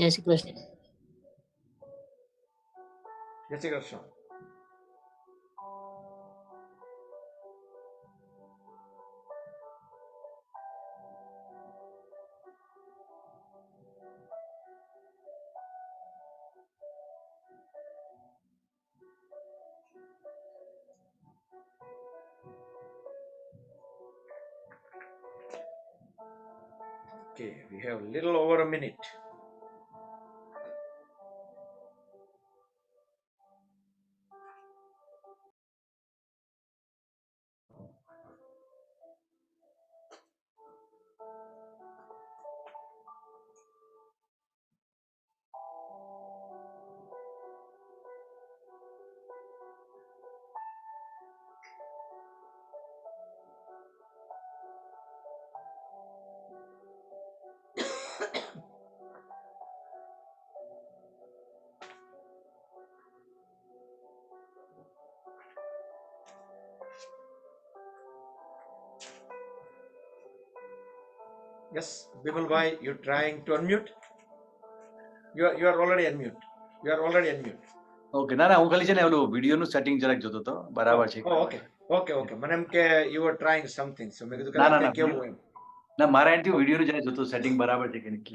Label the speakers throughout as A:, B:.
A: Jai Shri Krishna.
B: Jai Shri Krishna. Okay, we have little over a minute. Yes, Bimal Bhai, you trying to unmute? You are already unmute. You are already unmute.
C: Okay ના ના હું ખાલી છે ને ઓલું વિડીયોનું setting જરાક જોતો હતો બરાબર છે
B: ઓકે મને એમ કે you were trying something, so મેં કીધું
C: ના
B: કદાચ
C: ના
B: કંઈ કેવું એમ.
C: ના મારા એન્ડથી વિડીયોનું જરાક જોતો સેટિંગ બરાબર છે કે નહીં.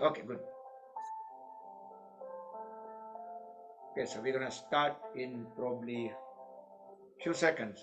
B: Okay, good. Okay, so we're gonna start in probably few seconds.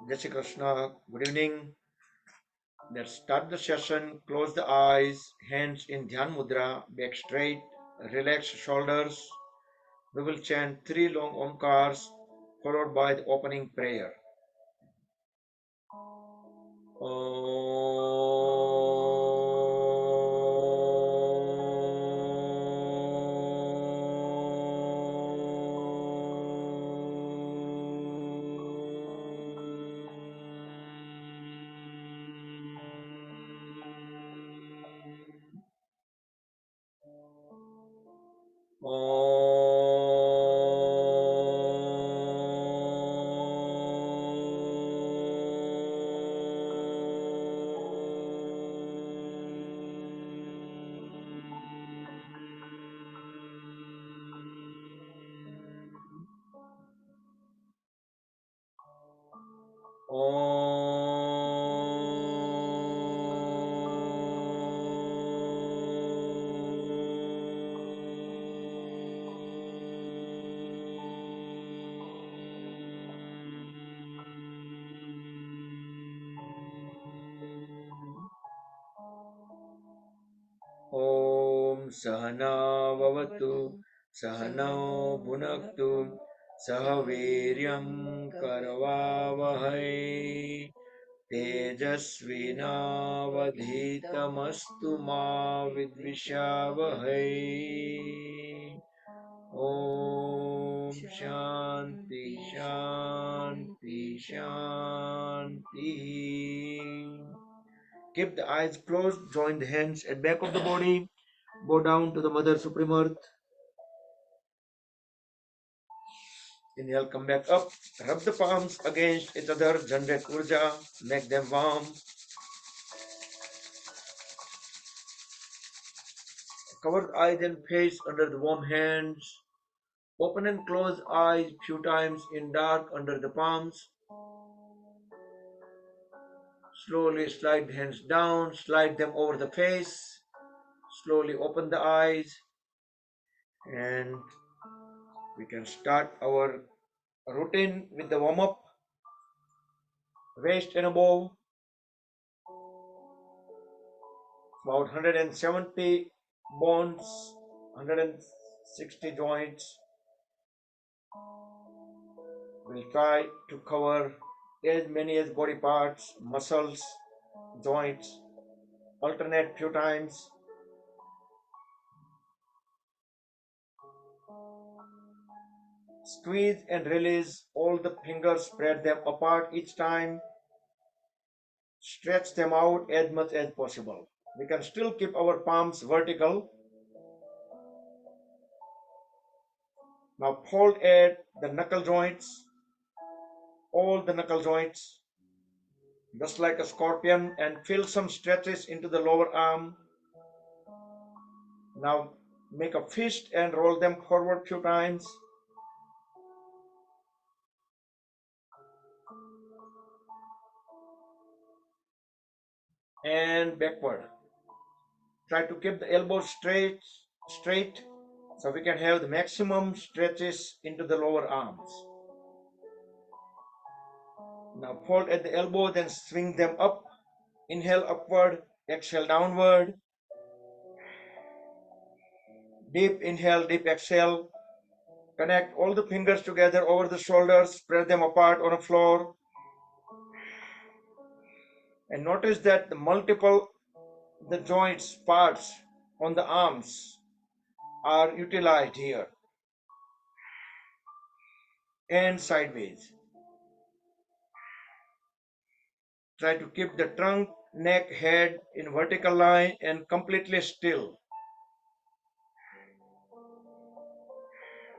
B: Jai Shri Krishna, good evening. Let's start the session. Close the eyes, hands in Dhyan Mudra, back straight, relax shoulders. We will chant 3 long omkars followed by the opening prayer. Om Sahana Vavatu Sahano Bhunaktu Sahaviryam Karavavahai Tejasvinavadhitamastu ma vidvishavahai. Om Shanti Shanti Shanti. Keep the eyes closed, join the hands at back of the body, bow down to the Mother Supreme Earth. Inhale, come back up, rub the palms against each other, generate urja, make them warm. Cover the eyes and face under the warm hands. Open and close eyes few times in dark under the palms. Slowly slide the hands down, slide them over the face. Slowly open the eyes and we can start our routine with the warm-up. Waist and above, about 170 bones, 160 joints. We'll try to cover as many as body parts, muscles, joints. Alternate few times. Squeeze and release all the fingers, spread them apart each time. Stretch them out as much as possible. We can still keep our palms vertical. Now fold at the knuckle joints, all the knuckle joints, just like a scorpion, and feel some stretches into the lower arm. Now make a fist and roll them forward few times. And backward. Try to keep the elbows straight, so we can have the maximum stretches into the lower arms. Now fold at the elbow, then swing them up. Inhale upward, exhale downward. Deep inhale, deep exhale. Connect all the fingers together over the shoulders, spread them apart on the floor. And notice that the joints, parts on the arms are utilized here. And sideways. Try to keep the trunk, neck, head in vertical line and completely still.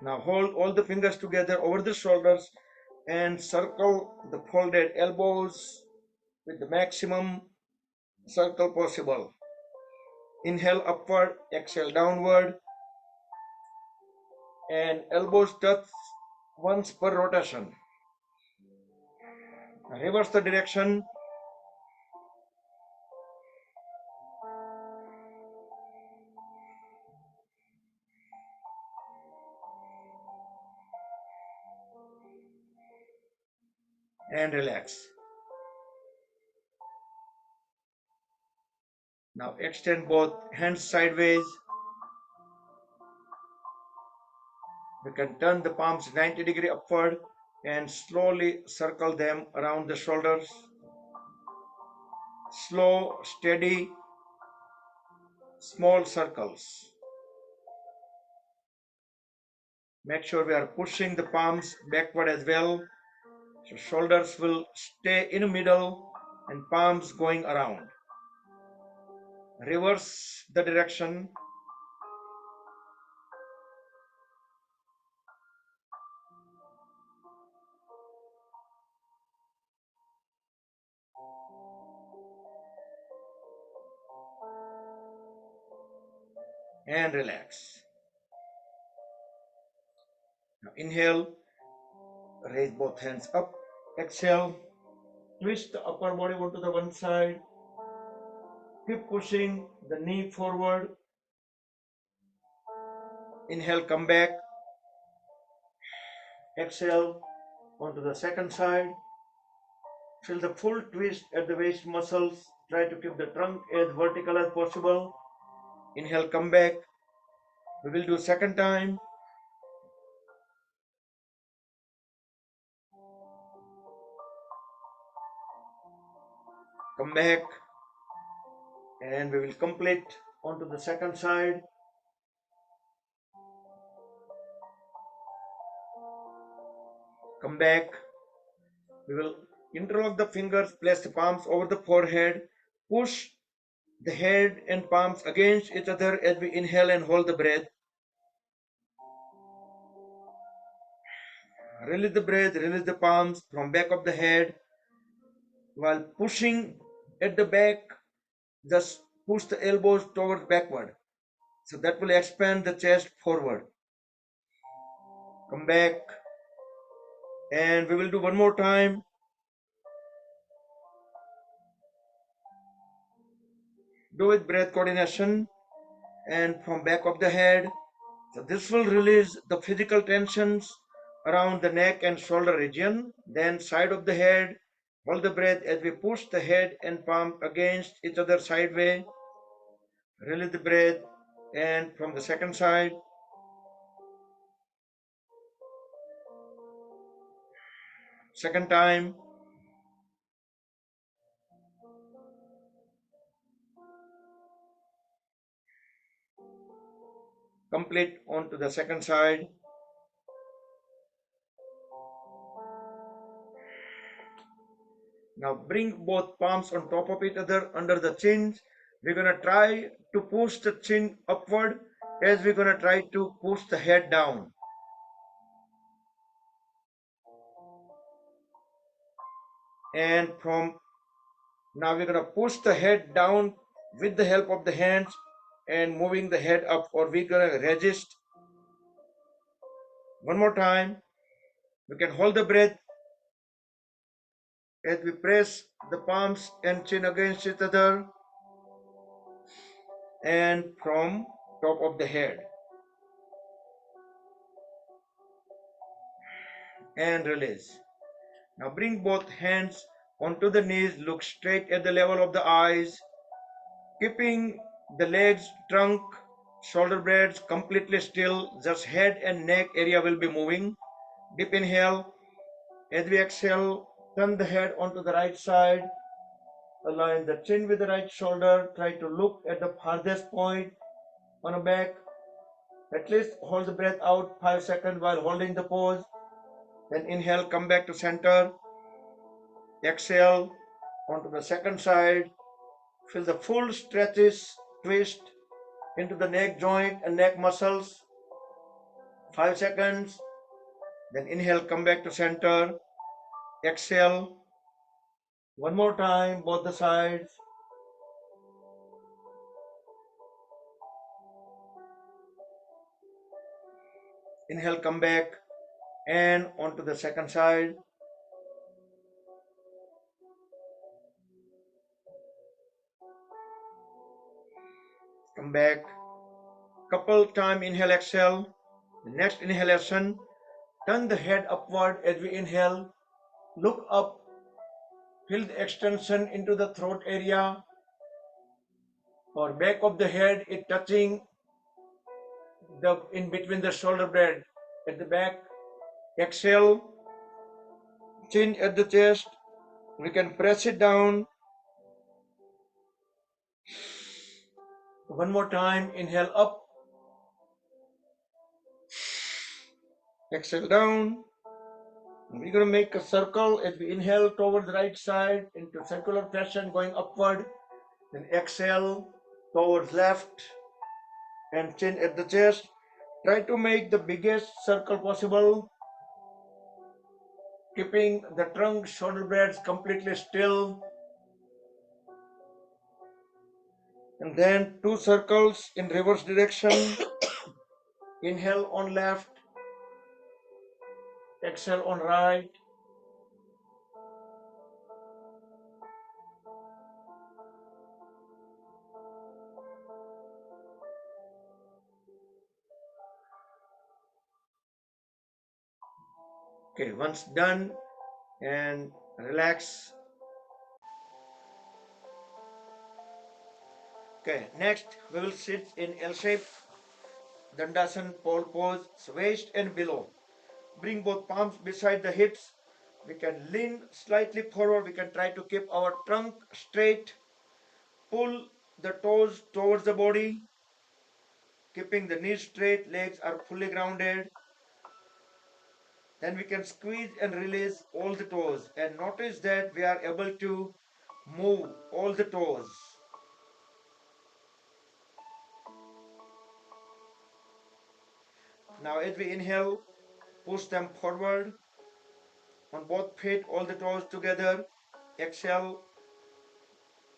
B: Now hold all the fingers together over the shoulders and circle the folded elbows with the maximum circle possible. Inhale upward, exhale downward, and elbows touch once per rotation. Reverse the direction. And relax. Now extend both hands sideways. We can turn the palms 90-degree upward and slowly circle them around the shoulders. Slow, steady, small circles. Make sure we are pushing the palms backward as well. So shoulders will stay in the middle and palms going around. Reverse the direction. And relax. Now inhale, raise both hands up. Exhale, twist the upper body onto the one side. Keep pushing the knee forward. Inhale, come back. Exhale, onto the second side. Feel the full twist at the waist muscles. Try to keep the trunk as vertical as possible. Inhale, come back. We will do second time. Come back. And we will complete onto the second side. Come back. We will interlock the fingers, place the palms over the forehead, push the head and palms against each other as we inhale and hold the breath. Release the breath, release the palms from back of the head. While pushing at the back, just push the elbows towards backward. So that will expand the chest forward. Come back. And we will do one more time. Do with breath coordination and from back of the head. So this will release the physical tensions around the neck and shoulder region. Then side of the head, hold the breath as we push the head and palm against each other sideways. Release the breath and from the second side. Second time. complete onto the second side. Now bring both palms on top of each other under the chin. We're gonna try to push the chin upward as we're gonna try to push the head down. And from now we're gonna push the head down with the help of the hands and moving the head up, or we're gonna resist. One more time. We can hold the breath as we press the palms and chin against each other and from top of the head and release. Now bring both hands onto the knees, look straight at the level of the eyes, keeping the legs, trunk, shoulder blades completely still. Just head and neck area will be moving. Deep inhale. As we exhale, turn the head onto the right side. Align the chin with the right shoulder. Try to look at the farthest point on the back. At least hold the breath out 5 seconds while holding the pose. Then inhale, come back to center. Exhale onto the second side. Feel the full stretches, twist into the neck joint and neck muscles. 5 seconds. Then inhale, come back to center. Exhale. One more time, both the sides. Inhale, come back and onto the second side. Come back. Couple time inhale, exhale. The next inhalation, turn the head upward as we inhale. Look up. Feel the extension into the throat area or back of the head, it touching the in between the shoulder blade at the back. Exhale, chin at the chest. We can press it down. One more time, inhale up. Exhale down. We're going to make a circle as we inhale toward the right side into circular fashion going upward. Then exhale towards left and chin at the chest. Try to make the biggest circle possible, keeping the trunk, shoulder blades completely still. And then 2 circles in reverse direction. Inhale on left, exhale on right. Okay, once done and relax. Okay, next we will sit in L shape, Dandasana pole pose, waist and below. Bring both palms beside the hips. We can lean slightly forward. We can try to keep our trunk straight. Pull the toes towards the body, keeping the knees straight, legs are fully grounded. Then we can squeeze and release all the toes and notice that we are able to move all the toes. Now as we inhale, push them forward on both feet, all the toes together. Exhale,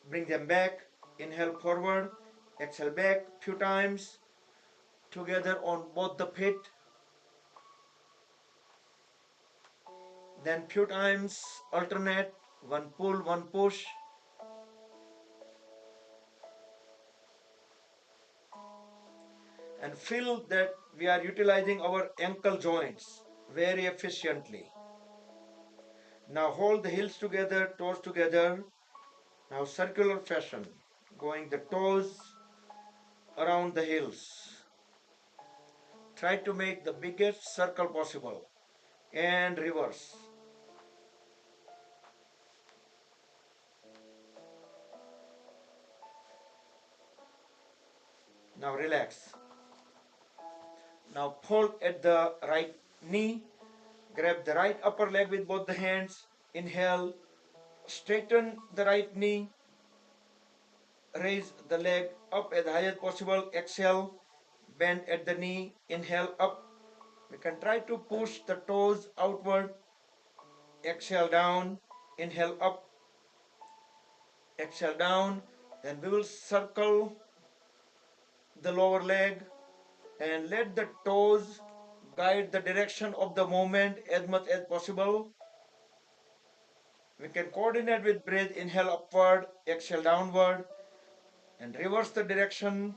B: bring them back. Inhale forward, exhale back few times together on both the feet. Then few times alternate, one pull, one push. And feel that we are utilizing our ankle joints very efficiently. Now hold the heels together, toes together. Now circular fashion, going the toes around the heels. Try to make the biggest circle possible and reverse. Now relax. Now fold at the right knee. Grab the right upper leg with both the hands. Inhale, straighten the right knee. Raise the leg up as high as possible. Exhale, bend at the knee. Inhale, up. We can try to push the toes outward. Exhale, down. Inhale, up. Exhale, down. Then we will circle the lower leg and let the toes guide the direction of the movement as much as possible. We can coordinate with breath. Inhale upward, exhale downward, and reverse the direction.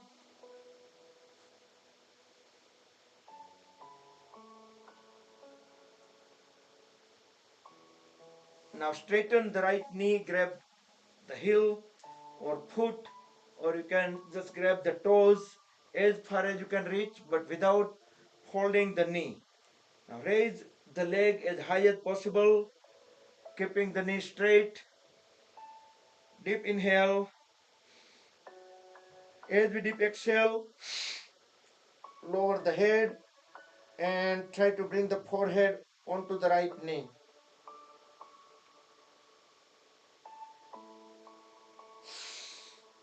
B: Now straighten the right knee, grab the heel or foot, or you can just grab the toes as far as you can reach, but without holding the knee. Now raise the leg as high as possible, keeping the knee straight. Deep inhale. As we deep exhale, lower the head and try to bring the forehead onto the right knee.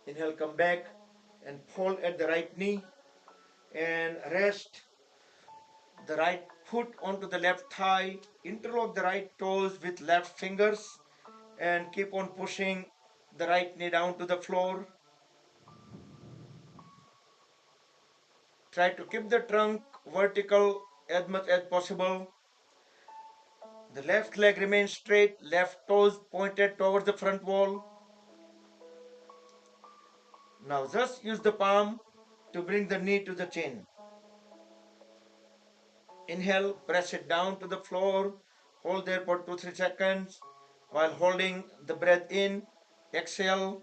B: Inhale, come back and fold at the right knee and rest the right foot onto the left thigh. Interlock the right toes with left fingers and keep on pushing the right knee down to the floor. Try to keep the trunk vertical as much as possible. The left leg remains straight, left toes pointed towards the front wall. Now just use the palm to bring the knee to the chin. Inhale, press it down to the floor. Hold there for 2-3 seconds while holding the breath in. Exhale,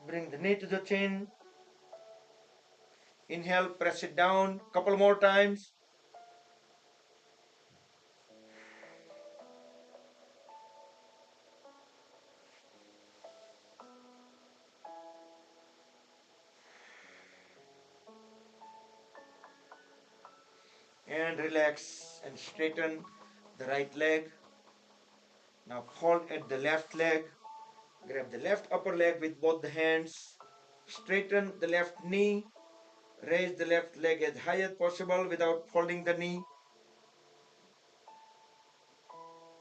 B: bring the knee to the chin. Inhale, press it down. Couple more times. And relax and straighten the right leg. Now fold at the left leg. Grab the left upper leg with both the hands. Straighten the left knee. Raise the left leg as high as possible without folding the knee.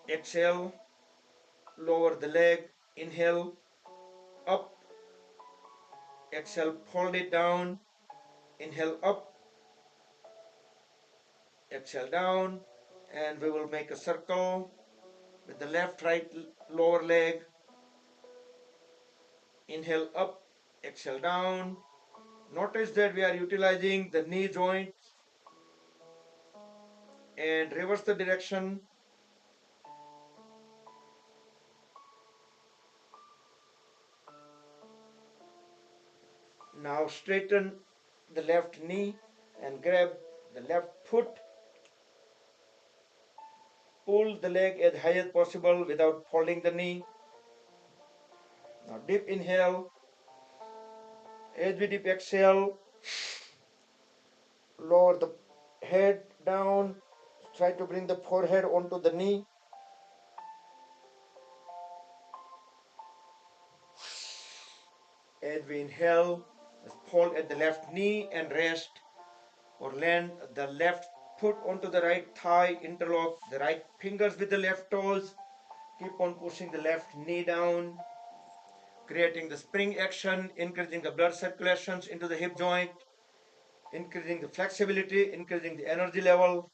B: Exhale, lower the leg. Inhale, up. Exhale, fold it down. Inhale, up. Exhale, down. And we will make a circle with the left, right, lower leg. Inhale, up. Exhale, down. Notice that we are utilizing the knee joint and reverse the direction. Now straighten the left knee and grab the left foot. Pull the leg as high as possible without folding the knee. Now deep inhale. As we deep exhale, lower the head down. Try to bring the forehead onto the knee. As we inhale, fold at the left knee and rest or land the left foot onto the right thigh. Interlock the right fingers with the left toes. Keep on pushing the left knee down, creating the spring action, increasing the blood circulations into the hip joint, increasing the flexibility, increasing the energy level.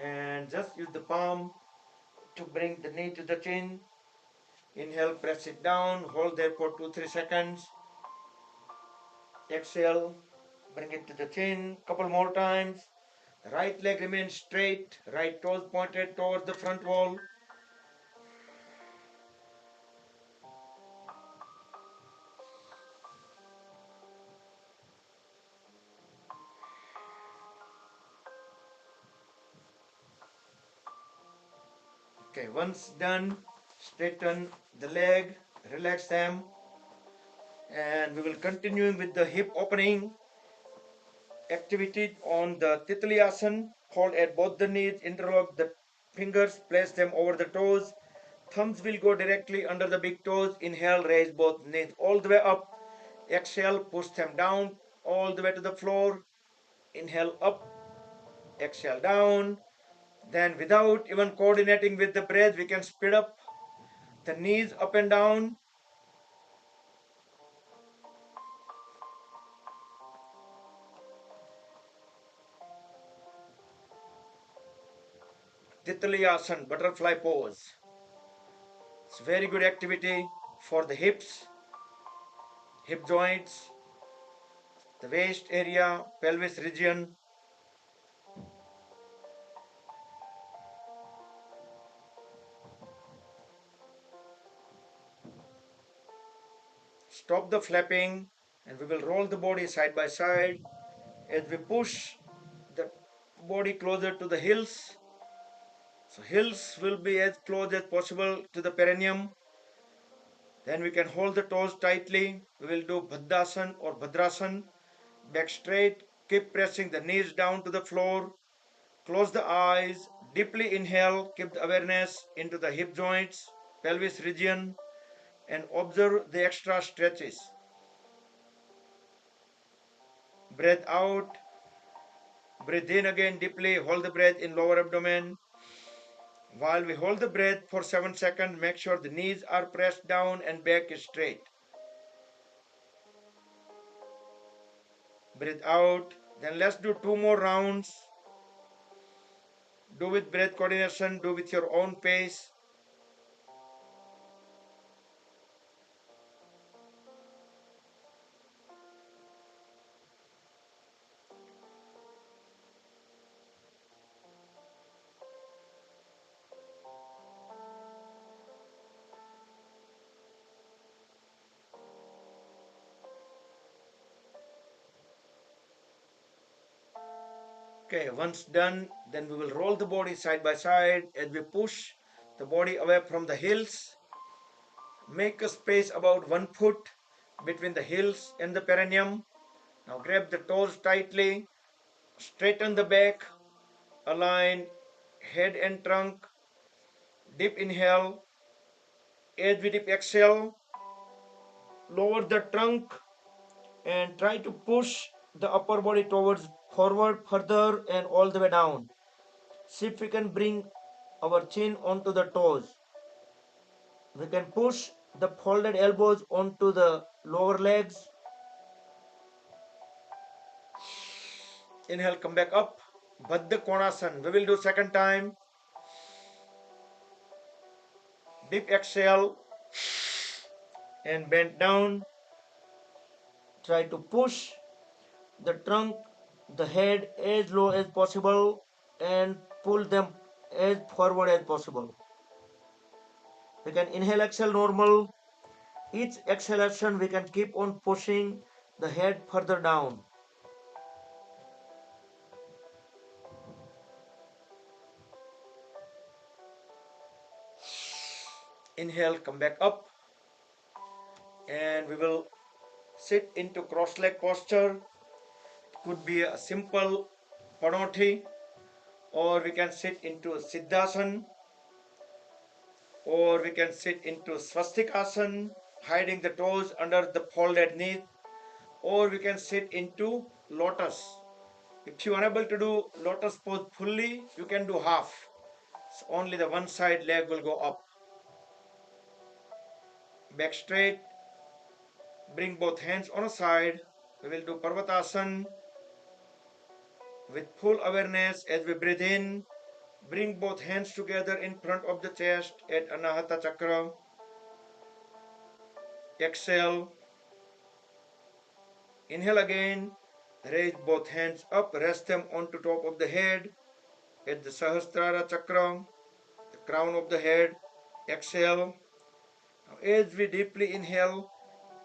B: And just use the palm to bring the knee to the chin. Inhale, press it down, hold there for 2-3 seconds. Exhale, bring it to the chin, couple more times. The right leg remains straight, right toes pointed towards the front wall. Okay, once done, straighten the leg, relax them. And we will continue with the hip opening activity on the Titli Asana. Hold at both the knees, interlock the fingers, place them over the toes. Thumbs will go directly under the big toes. Inhale, raise both knees all the way up. Exhale, push them down all the way to the floor. Inhale up, exhale down. Then without even coordinating with the breath, we can speed up the knees up and down. Titli Asana, butterfly pose. It's very good activity for the hips, hip joints, the waist area, pelvis region. Stop the flapping and we will roll the body side by side as we push the body closer to the heels. So heels will be as close as possible to the perineum. Then we can hold the toes tightly. We will do Bhadrasana or Bhadrasana. Back straight. Keep pressing the knees down to the floor. Close the eyes. Deeply inhale. Keep the awareness into the hip joints, pelvis region, and observe the extra stretches. Breath out. Breathe in again deeply. Hold the breath in lower abdomen. While we hold the breath for 7 seconds, make sure the knees are pressed down and back is straight. Breathe out. Then let's do 2 more rounds. Do with breath coordination, do with your own pace. Okay, once done, then we will roll the body side by side as we push the body away from the heels. Make a space about 1 foot between the heels and the perineum. Now grab the toes tightly, straighten the back, align head and trunk. Deep inhale. As we deep exhale, lower the trunk and try to push the upper body towards forward further and all the way down. See if we can bring our chin onto the toes. We can push the folded elbows onto the lower legs. Inhale, come back up. Baddha Konasana. We will do second time. Deep exhale and bend down. Try to push the trunk, the head as low as possible and pull them as forward as possible. We can inhale, exhale normal. Each exhalation we can keep on pushing the head further down. Inhale, come back up and we will sit into cross leg posture. It could be a simple Padoti or we can sit into Siddhasana or we can sit into Swastikasana, hiding the toes under the folded knee, or we can sit into lotus. If you are unable to do lotus pose fully, you can do half. So only the one side leg will go up. Back straight, bring both hands on a side. We will do Parvatasana with full awareness as we breathe in. Bring both hands together in front of the chest at Anahata Chakra. Exhale. Inhale again. Raise both hands up. Rest them onto top of the head at the Sahasrara Chakra, the crown of the head. Exhale. Now as we deeply inhale,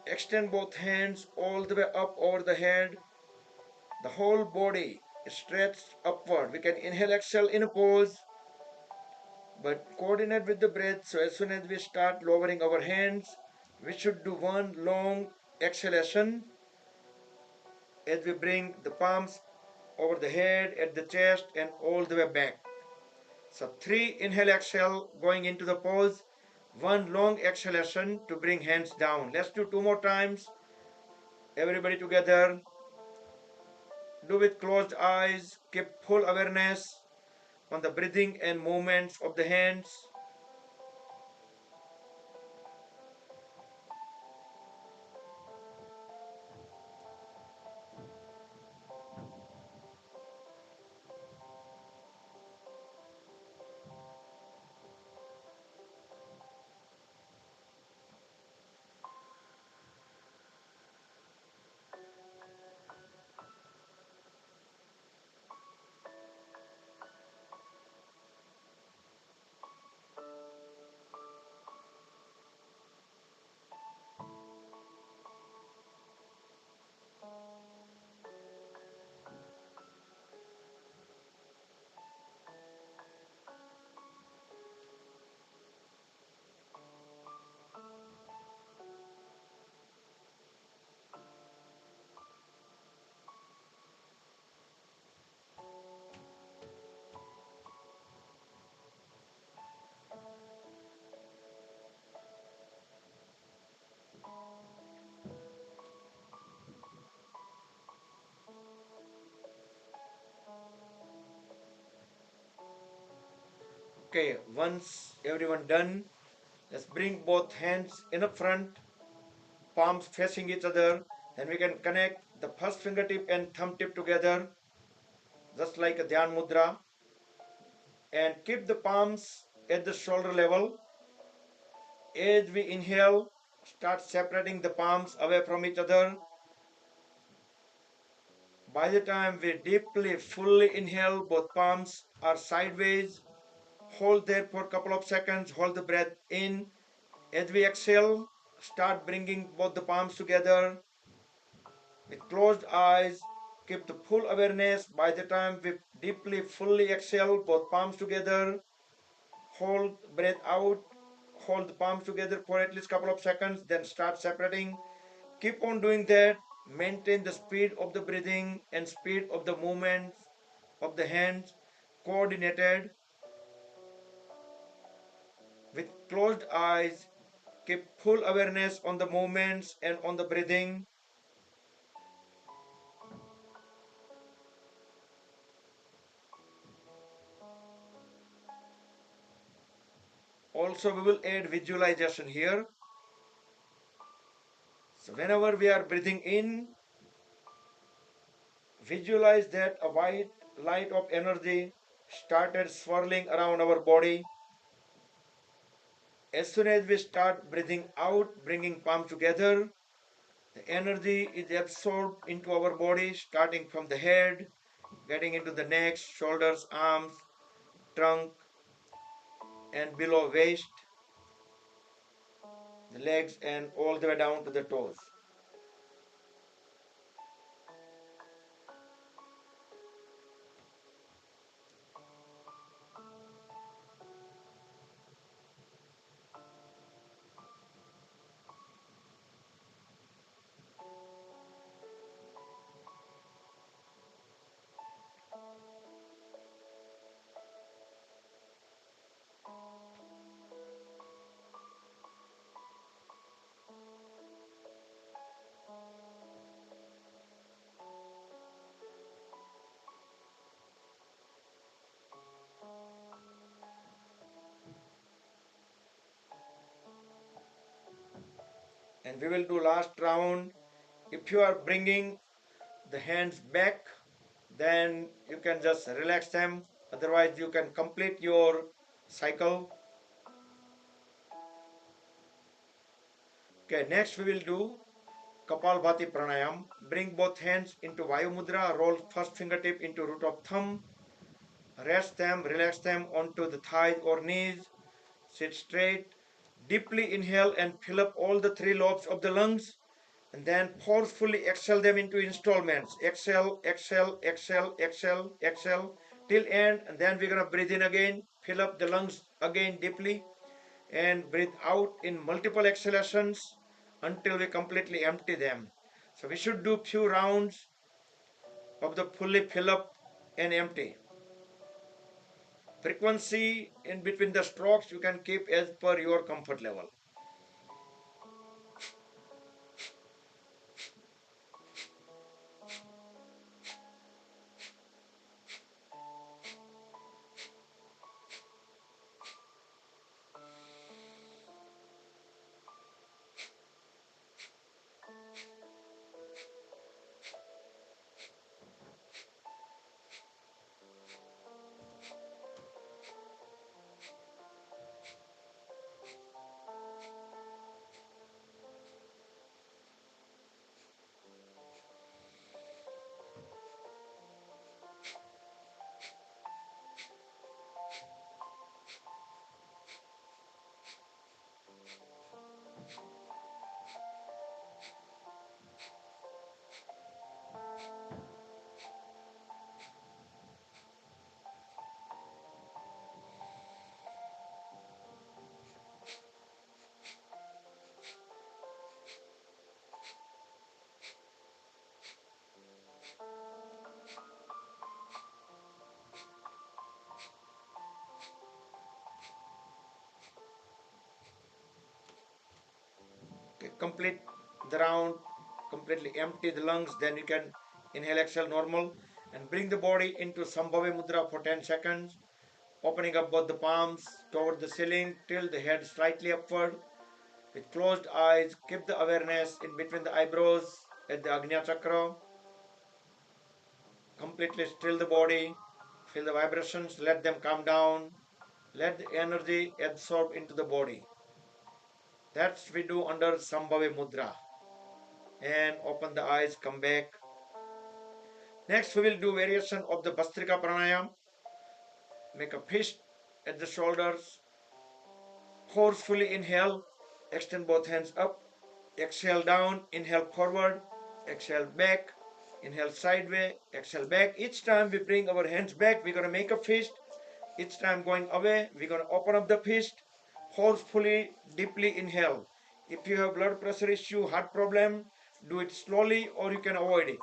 B: extend both hands all the way up over the head. The whole body is stretched upward. We can inhale, exhale in a pose, but coordinate with the breath. So as soon as we start lowering our hands, we should do one long exhalation as we bring the palms over the head, at the chest, and all the way back. So 3 inhale, exhale, going into the pose. 1 long exhalation to bring hands down. Let's do 2 more times. Everybody together. Do with closed eyes. Keep full awareness on the breathing and movements of the hands. Okay, once everyone done, let's bring both hands in the front, palms facing each other. Then we can connect the first fingertip and thumb tip together, just like a Dhyan Mudra. And keep the palms at the shoulder level. As we inhale, start separating the palms away from each other. By the time we deeply, fully inhale, both palms are sideways. Hold there for a couple of seconds. Hold the breath in. As we exhale, start bringing both the palms together. With closed eyes, keep the full awareness. By the time we deeply, fully exhale, both palms together. Hold breath out. Hold the palms together for at least a couple of seconds. Then start separating. Keep on doing that. Maintain the speed of the breathing and speed of the movements of the hands coordinated. With closed eyes, keep full awareness on the movements and on the breathing. Also, we will add visualization here. So whenever we are breathing in, visualize that a white light of energy started swirling around our body. As soon as we start breathing out, bringing palms together, the energy is absorbed into our body, starting from the head, getting into the neck, shoulders, arms, trunk, and below waist, the legs, and all the way down to the toes. And we will do last round. If you are bringing the hands back, then you can just relax them. Otherwise, you can complete your cycle. Okay, next we will do Kapalbhati Pranayam. Bring both hands into Vayu Mudra. Roll first fingertip into root of thumb. Rest them, relax them onto the thighs or knees. Sit straight. Deeply inhale and fill up all the 3 lobes of the lungs. And then forcefully exhale them into installments. Exhale, exhale, exhale, exhale, exhale till end. And then we're going to breathe in again. Fill up the lungs again deeply. And breathe out in multiple exhalations. until we completely empty them. So we should do few rounds of the fully fill up and empty. Frequency in between the strokes you can keep as per your comfort level. Okay, complete the round, completely empty the lungs, then you can inhale, exhale normal, and bring the body into Sambhavi Mudra for 10 seconds, opening up both the palms toward the ceiling, tilt the head slightly upward. With closed eyes, keep the awareness in between the eyebrows at the Agnya Chakra. Completely still the body, feel the vibrations, let them calm down, let the energy absorb into the body. That's we do under Sambhavi Mudra. And open the eyes, come back. Next, we will do variation of the Bastrika Pranayam. Make a fist at the shoulders. Forcefully inhale, extend both hands up. Exhale down, inhale forward, exhale back, inhale sideways, exhale back. Each time we bring our hands back, we're going to make a fist. Each time going away, we're going to open up the fist. Forcefully, deeply inhale. If you have blood pressure issue, heart problem, do it slowly or you can avoid it.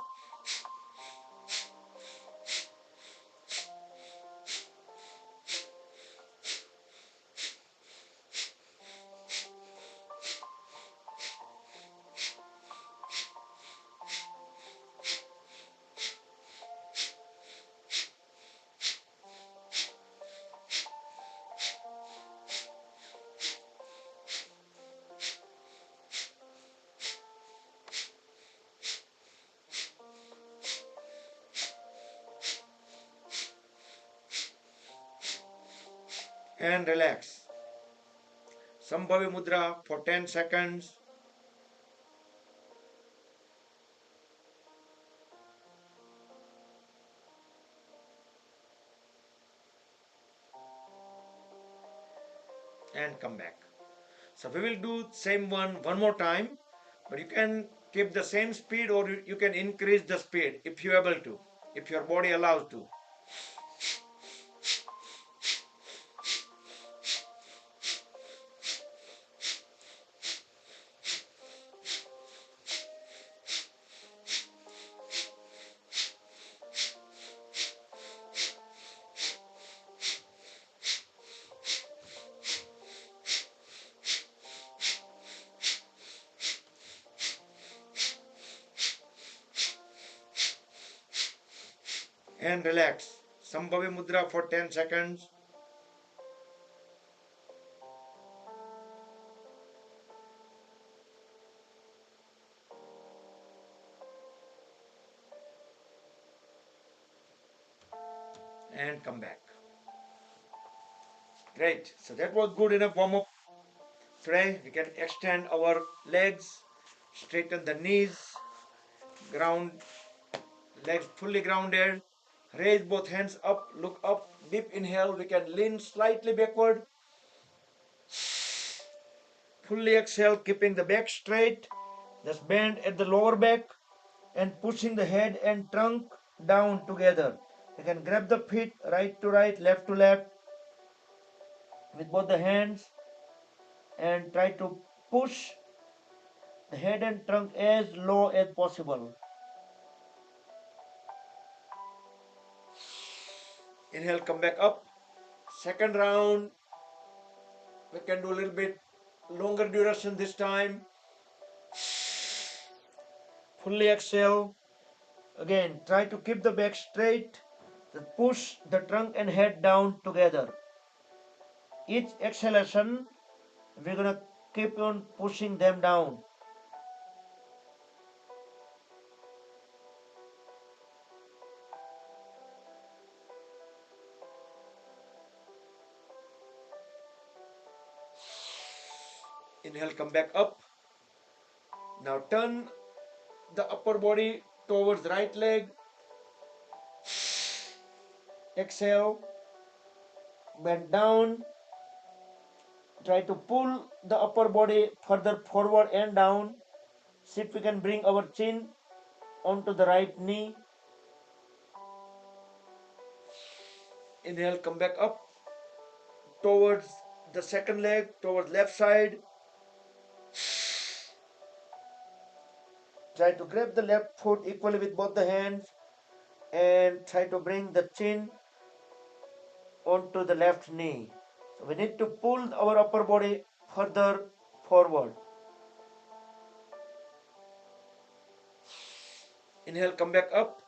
B: And relax. Sambhavi Mudra for 10 seconds. And come back. So we will do same one more time, but you can keep the same speed or you can increase the speed if you are able to, if your body allows to. And relax. Sambhavi Mudra for 10 seconds. And come back. Great. So that was good enough warm up. Today we can extend our legs, straighten the knees, ground legs fully grounded. Raise both hands up, look up, deep inhale. We can lean slightly backward. Fully exhale, keeping the back straight. Just bend at the lower back and pushing the head and trunk down together. You can grab the feet right to right, left to left with both the hands and try to push the head and trunk as low as possible. Inhale, come back up. Second round, we can do a little bit longer duration this time. Fully exhale. Again, try to keep the back straight. Push the trunk and head down together. Each exhalation, we're gonna keep on pushing them down. Inhale, come back up. Now turn the upper body towards right leg. Exhale, bend down. Try to pull the upper body further forward and down. See if we can bring our chin onto the right knee. Inhale, come back up towards the second leg, towards left side. Try to grab the left foot equally with both the hands and try to bring the chin onto the left knee. So we need to pull our upper body further forward. Inhale, come back up.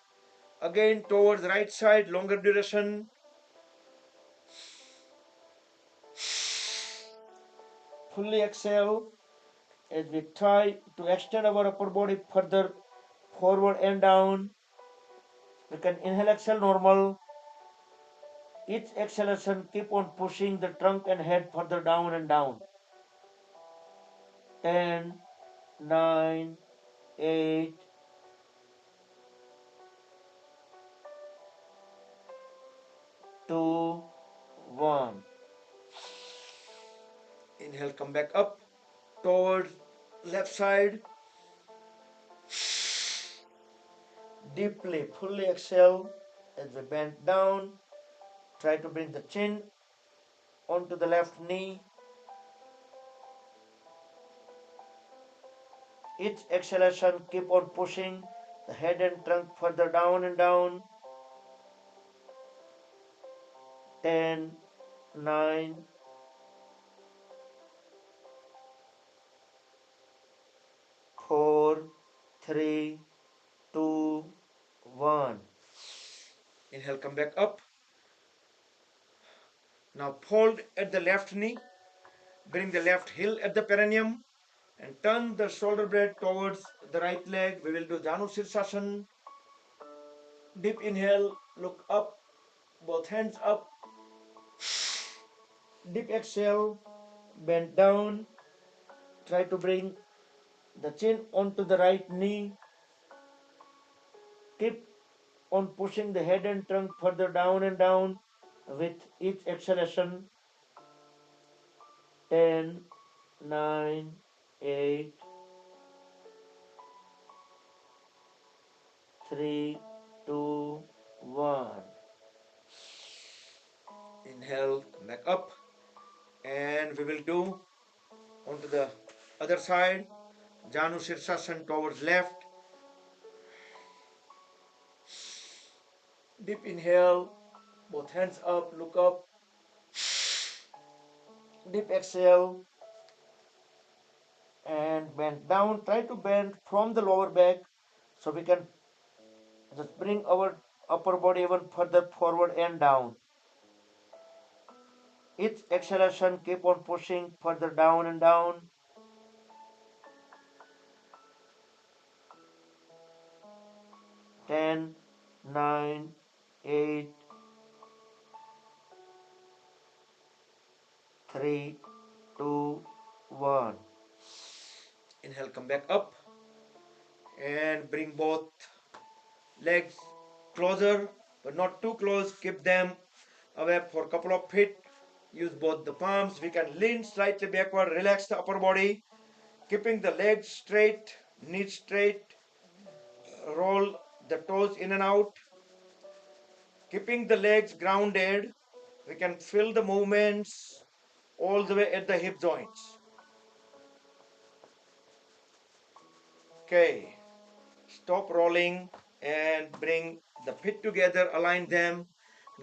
B: Again towards right side, longer duration. Fully exhale as we try to extend our upper body further forward and down. We can inhale, exhale normal. Each exhalation keep on pushing the trunk and head further down and down. 10, 9, 8, 2, 1. Inhale, come back up towards left side. Deeply, fully exhale as we bend down. Try to bring the chin onto the left knee. Each exhalation keep on pushing the head and trunk further down and down. 10, 9, 4, 3, 2, 1. Inhale, come back up. Now fold at the left knee. Bring the left heel at the perineum and turn the shoulder blade towards the right leg. We will do Janu Sirsasana. Deep inhale, look up, both hands up. Deep exhale, bend down. Try to bring the chin onto the right knee. Keep on pushing the head and trunk further down and down with each exhalation. 10, 9, 8, 3, 2, 1. Inhale, come back up, and we will do onto the other side. Janu Sirsasana towards left. Deep inhale, both hands up, look up. Deep exhale and bend down. Try to bend from the lower back so we can just bring our upper body even further forward and down. Each exhalation keep on pushing further down and down. 10, 9, 8, 3, 2, 1. Inhale, come back up and bring both legs closer, but not too close. Keep them away for a couple of feet. Use both the palms. We can lean slightly backward, relax the upper body, keeping the legs straight, knees straight. Roll the toes in and out, keeping the legs grounded. We can feel the movements all the way at the hip joints. Okay. Stop rolling and bring the feet together, align them,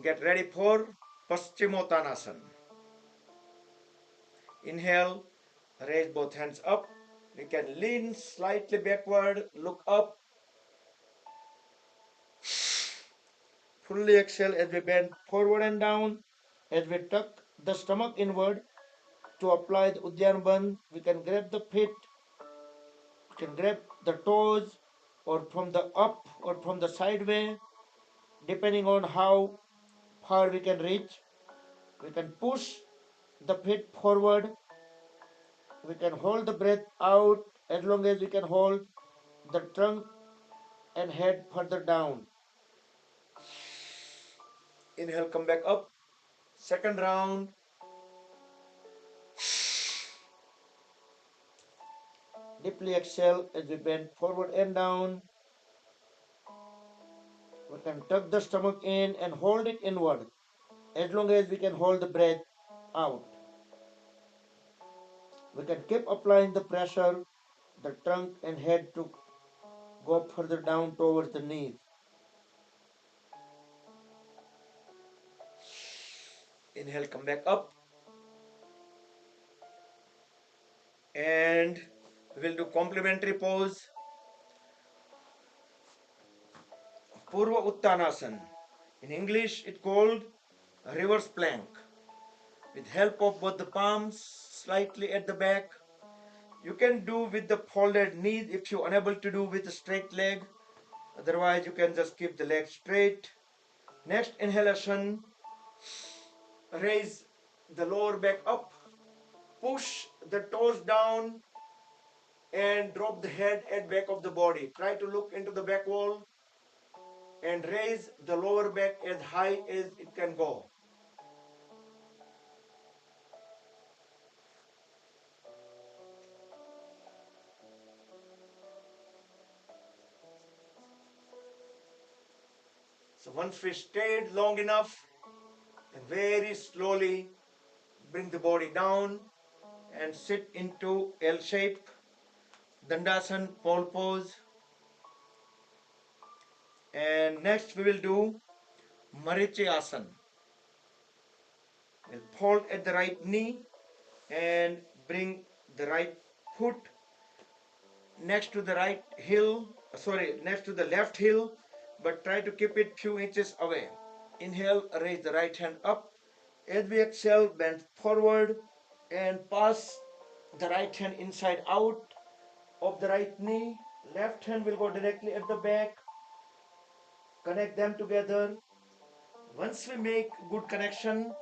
B: get ready for Paschimottanasana. Inhale, raise both hands up. We can lean slightly backward, look up. Fully exhale as we bend forward and down. As we tuck the stomach inward to apply the Uddiyana Bandh, we can grab the feet, we can grab the toes, or from the up or from the sideway, depending on how far we can reach. We can push the feet forward. We can hold the breath out as long as we can hold the trunk and head further down. Inhale, come back up. Second round. Deeply exhale as we bend forward and down. We can tuck the stomach in and hold it inward as long as we can hold the breath out. We can keep applying the pressure, the trunk and head to go further down towards the knees. Inhale, come back up. And we will do complementary pose. Purva Uttanasana. In English, it's called reverse plank. With help of both the palms slightly at the back. You can do with the folded knees if you're unable to do with a straight leg. Otherwise, you can just keep the leg straight. Next inhalation, raise the lower back up. Push the toes down and drop the head at back of the body. Try to look into the back wall and raise the lower back as high as it can go. So once we stayed long enough, and very slowly bring the body down and sit into L shape, Dandasana, pole pose. And next we will do Marichi Asana. We'll fold at the right knee and bring the right foot next to the next to the left heel, but try to keep it few inches away. Inhale, raise the right hand up. As we exhale, bend forward and pass the right hand inside out of the right knee. Left hand will go directly at the back. Connect them together. Once we make good connection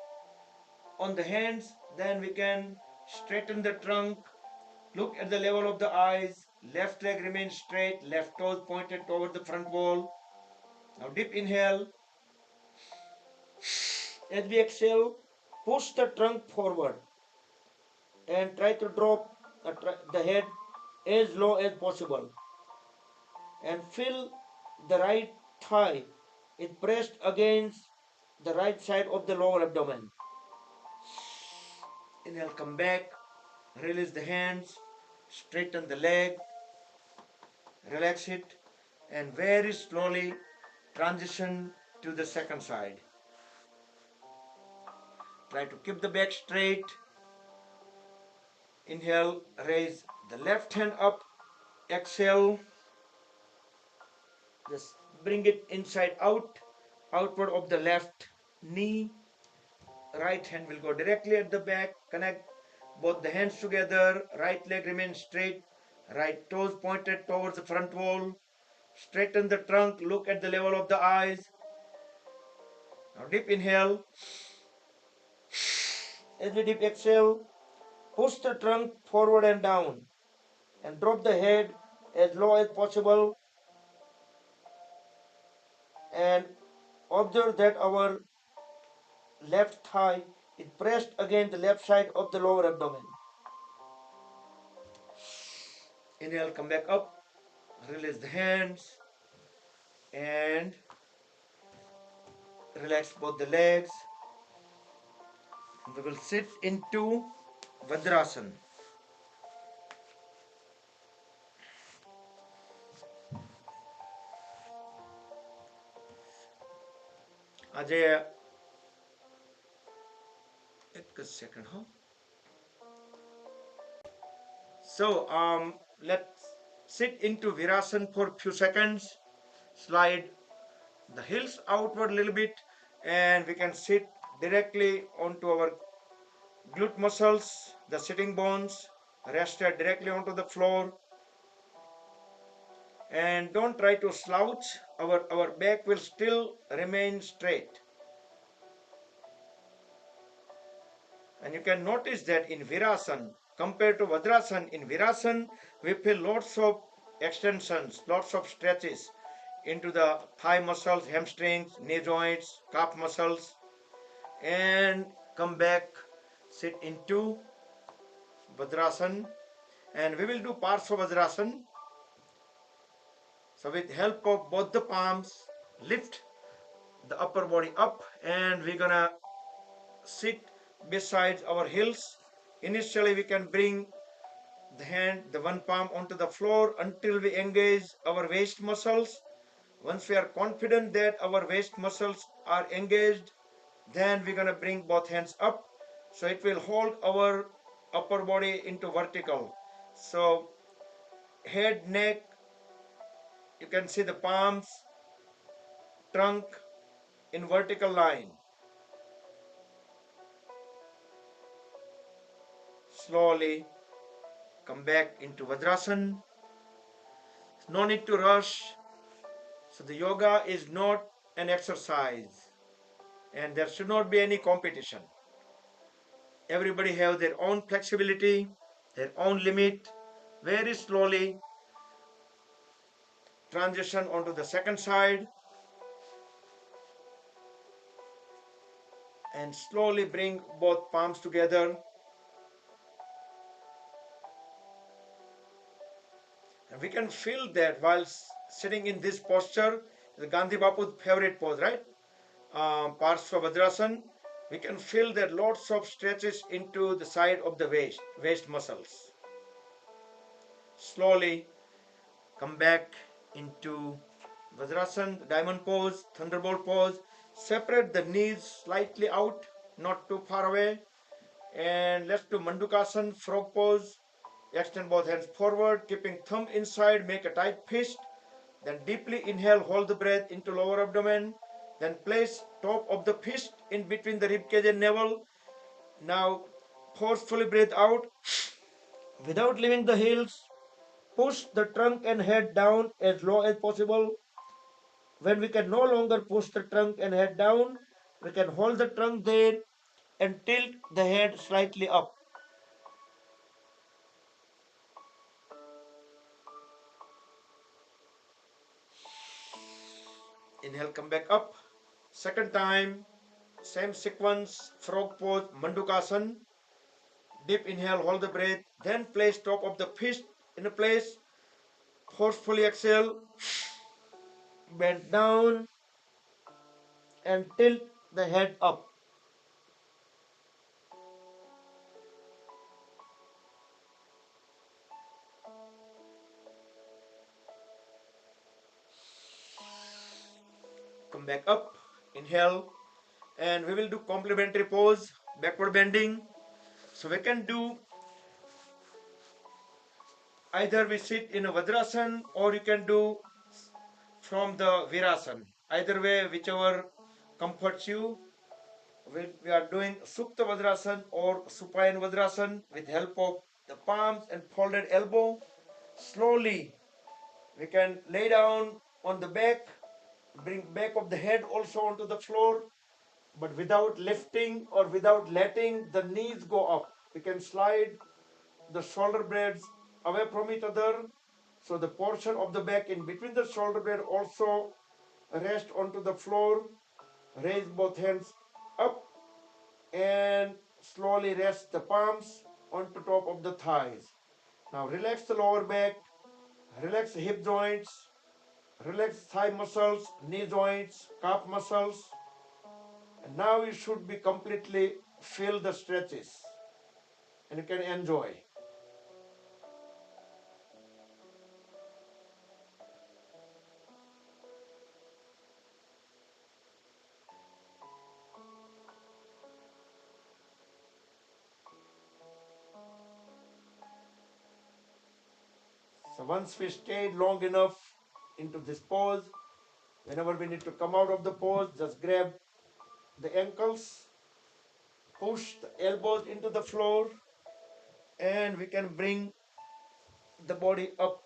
B: on the hands, then we can straighten the trunk. Look at the level of the eyes. Left leg remains straight. Left toes pointed toward the front wall. Now deep inhale. As we exhale, push the trunk forward and try to drop the head as low as possible. And feel the right thigh is pressed against the right side of the lower abdomen. Inhale, come back, release the hands, straighten the leg, relax it, and very slowly transition to the second side. Try to keep the back straight. Inhale, raise the left hand up, exhale, just bring it inside out, outward of the left knee. Right hand will go directly at the back. Connect both the hands together. Right leg remains straight. Right toes pointed towards the front wall. Straighten the trunk. Look at the level of the eyes. Now deep inhale. As we deep exhale, push the trunk forward and down and drop the head as low as possible, and observe that our left thigh is pressed against the left side of the lower abdomen. Inhale, come back up, release the hands and relax both the legs. We will sit into Vajrasana. આજે એક જ second હો. So let's sit into Virasana for few seconds. Slide the heels outward a little bit, and we can sit directly onto our glute muscles, the sitting bones rested directly onto the floor. And don't try to slouch. Our back will still remain straight. And you can notice that in Virasana compared to Vajrasana, in Virasana we feel lots of extensions, lots of stretches into the thigh muscles, hamstrings, knee joints, calf muscles, and come back, sit into Vajrasana, and we will do Parsva Vajrasana. So with help of both the palms, lift the upper body up, and we're gonna sit beside our heels. Initially we can bring the one palm onto the floor until we engage our waist muscles. Once we are confident that our waist muscles are engaged, then we're gonna bring both hands up. So it will hold our upper body into vertical. So head, neck, you can see the palms, trunk in vertical line. Slowly come back into Vajrasana. No need to rush. So the yoga is not an exercise, and there should not be any competition. Everybody have their own flexibility, their own limit. Very slowly transition onto the second side, and slowly bring both palms together. And we can feel that while sitting in this posture, the Gandhi Bapu's favorite pose, right? Parsva Vajrasana, we can feel that lots of stretches into the side of the waist muscles. Slowly come back into Vajrasana, diamond pose, thunderbolt pose. Separate the knees slightly out, not too far away. And let's do Mandukasana, frog pose. Extend both hands forward, keeping thumb inside, make a tight fist. Then deeply inhale, hold the breath into lower abdomen. Then place top of the fist in between the rib cage and navel. Now forcefully breathe out without leaving the heels. Push the trunk and head down as low as possible. When we can no longer push the trunk and head down, we can hold the trunk there and tilt the head slightly up. Inhale, come back up. Second time, same sequence, frog pose, Mandukasana. Deep inhale, hold the breath, then place top of the fist in a place. Forcefully exhale, bend down and tilt the head up. Come back up, inhale, and we will do complementary pose, backward bending. So we can do either we sit in a Vajrasana or you can do from the Virasana. Either way, whichever comforts you. We are doing Supta Vajrasana or Supine Vajrasana with help of the palms and folded elbow. Slowly, we can lay down on the back, bring back of the head also onto the floor, but without lifting or without letting the knees go up. We can slide the shoulder blades away from each other. So the portion of the back in between the shoulder blade also rest onto the floor. Raise both hands up and slowly rest the palms onto top of the thighs. Now relax the lower back, relax the hip joints, relax thigh muscles, knee joints, calf muscles. And now you should be completely feel the stretches and you can enjoy. once we stayed long enough into this pose, whenever we need to come out of the pose, just grab the ankles, push the elbows into the floor, and we can bring the body up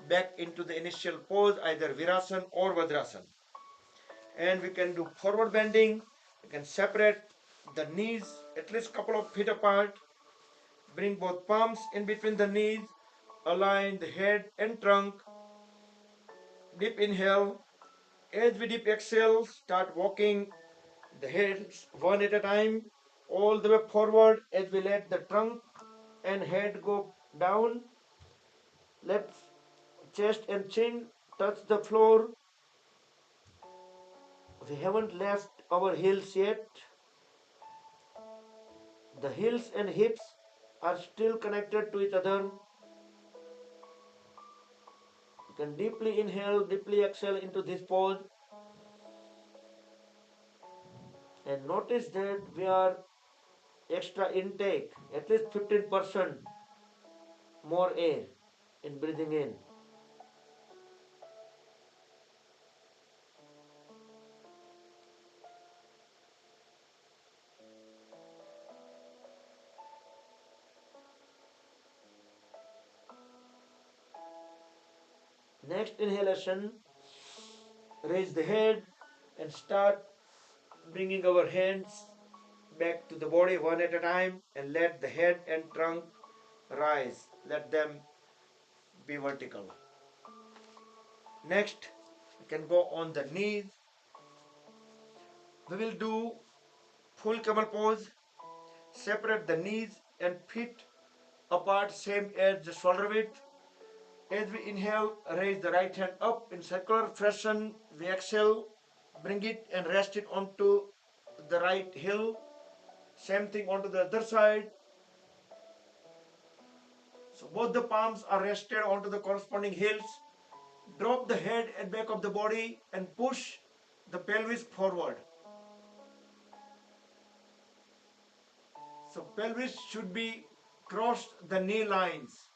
B: back into the initial pose, either Virasana or Vajrasana. And we can do forward bending. We can separate the knees at least couple of feet apart. Bring both palms in between the knees. Align the head and trunk. Deep inhale. As we deep exhale, start walking the heads one at a time, all the way forward as we let the trunk and head go down. Let chest and chin touch the floor. We haven't left our heels yet. The heels and hips are still connected to each other. You can deeply inhale, deeply exhale into this pose. And notice that we are extra intake, at least 15% more air in breathing in. Next inhalation, raise the head and start bringing our hands back to the body one at a time and let the head and trunk rise. Let them be vertical. Next, we can go on the knees. We will do full camel pose. Separate the knees and feet apart, same as the shoulder width. As we inhale, raise the right hand up in circular fashion. We exhale, bring it and rest it onto the right heel. Same thing onto the other side. So both the palms are rested onto the corresponding heels. Drop the head and back of the body and push the pelvis forward. So pelvis should be crossed the knee lines.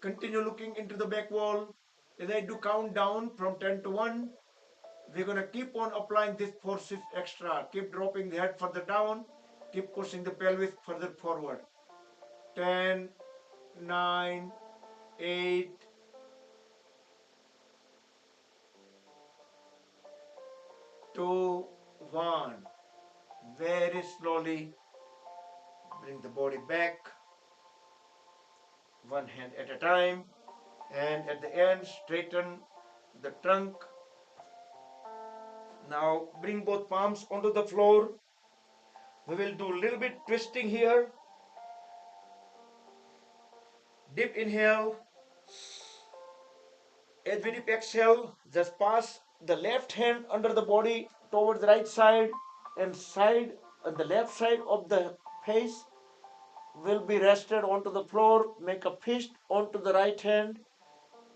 B: Continue looking into the back wall. As I do count down from 10 to 1, we're going to keep on applying this forces extra. Keep dropping the head further down. Keep pushing the pelvis further forward. 10, 9, 8, 2, 1. Very slowly bring the body back, one hand at a time, and at the end straighten the trunk. Now bring both palms onto the floor. We will do a little bit twisting here. Deep inhale. As we deep exhale, just pass the left hand under the body towards the right side and side on the left side of the face will be rested onto the floor. Make a fist onto the right hand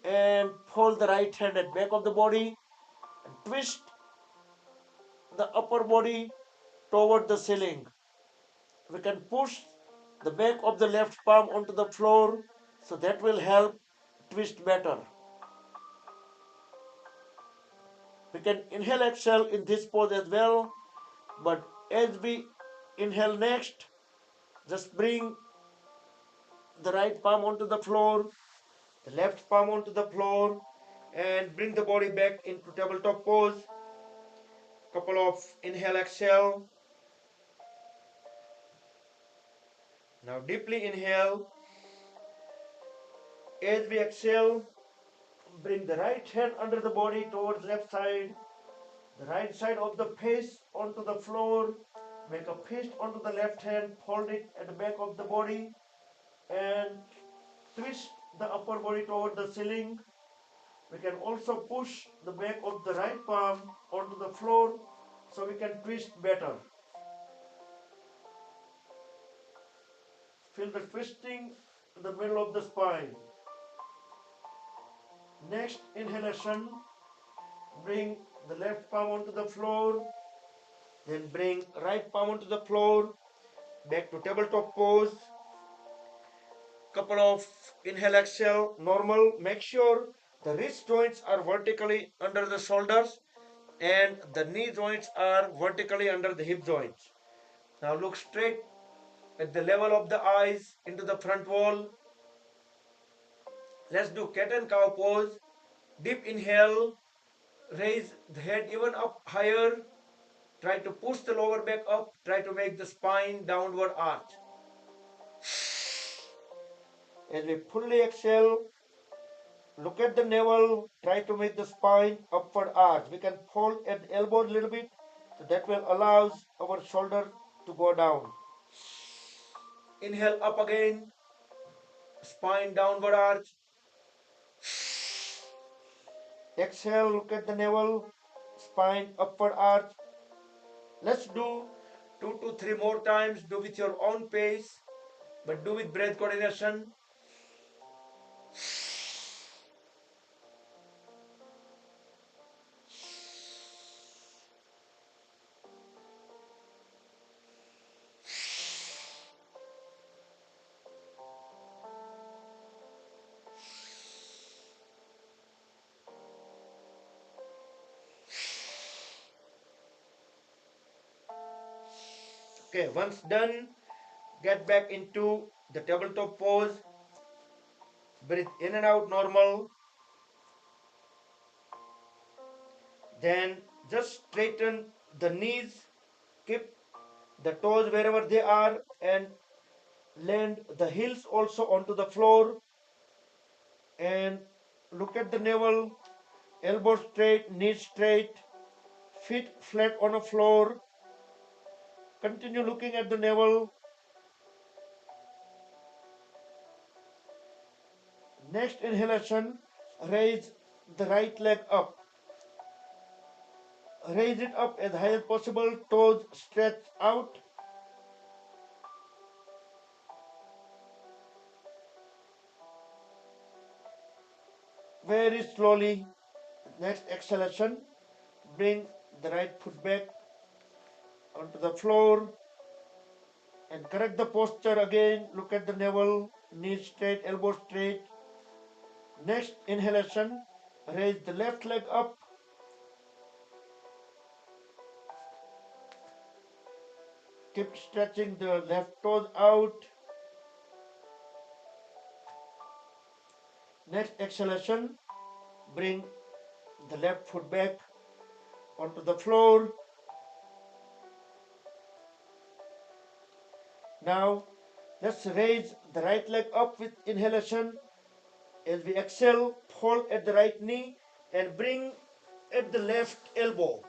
B: and fold the right hand at back of the body and twist the upper body toward the ceiling. We can push the back of the left palm onto the floor, so that will help twist better. We can inhale, exhale in this pose as well, but as we inhale next, just bring the right palm onto the floor, the left palm onto the floor, and bring the body back into tabletop pose. Couple of inhale, exhale. Now deeply inhale. As we exhale, bring the right hand under the body towards left side, the right side of the face onto the floor. Make a fist onto the left hand, hold it at the back of the body, and twist the upper body toward the ceiling. We can also push the back of the right palm onto the floor so we can twist better. Feel the twisting in the middle of the spine. Next inhalation, bring the left palm onto the floor, then bring right palm onto the floor, back to tabletop pose. couple of inhale, exhale, normal. Make sure the wrist joints are vertically under the shoulders and the knee joints are vertically under the hip joints. Now look straight at the level of the eyes into the front wall. Let's do cat and cow pose. Deep inhale, raise the head even up higher. Try to push the lower back up. Try to make the spine downward arch. As we fully exhale, look at the navel. Try to make the spine upward arch. We can fold at the elbow a little bit. So that will allow our shoulder to go down. Inhale up again. Spine downward arch. Exhale, look at the navel. Spine upward arch. Let's do 2 to 3 more times. Do with your own pace, but do with breath coordination. Okay, once done, get back into the tabletop pose. Breathe in and out normal. Then just straighten the knees. Keep the toes wherever they are and land the heels also onto the floor. And look at the navel. Elbow straight, knees straight, feet flat on the floor. Continue looking at the navel. Next inhalation, raise the right leg up. Raise it up as high as possible, toes stretch out. Very slowly. Next exhalation, bring the right foot back onto the floor and correct the posture again. Look at the navel, knees straight, elbow straight. Next inhalation, raise the left leg up. Keep stretching the left toes out. Next exhalation, bring the left foot back onto the floor. Now let's raise the right leg up with inhalation. As we exhale, fold at the right knee and bring at the left elbow.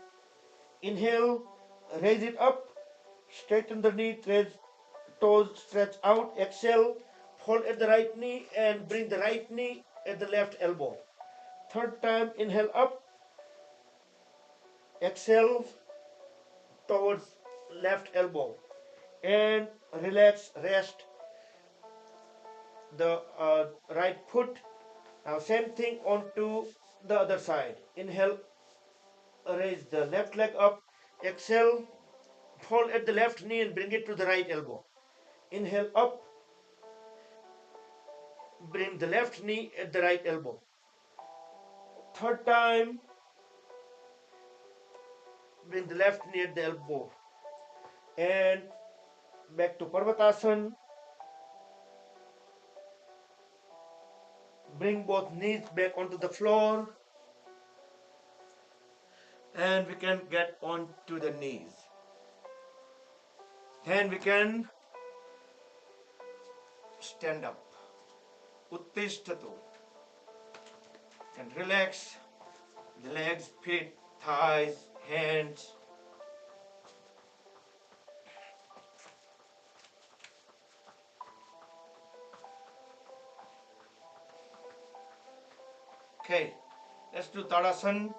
B: Inhale, raise it up, straighten the knee, raise toes, stretch out. Exhale, fold at the right knee and bring the right knee at the left elbow. Third time, inhale up, exhale towards left elbow and relax, rest the right foot. Now same thing onto the other side. Inhale, raise the left leg up. Exhale, fold at the left knee and bring it to the right elbow. Inhale up, bring the left knee at the right elbow. Third time, bring the left knee at the elbow. And back to Parvatasana. Bring both knees back onto the floor. And we can get onto the knees. And we can stand up. Uttishtatu. And relax the legs, feet, thighs, hands. Okay, let's do Tadasana.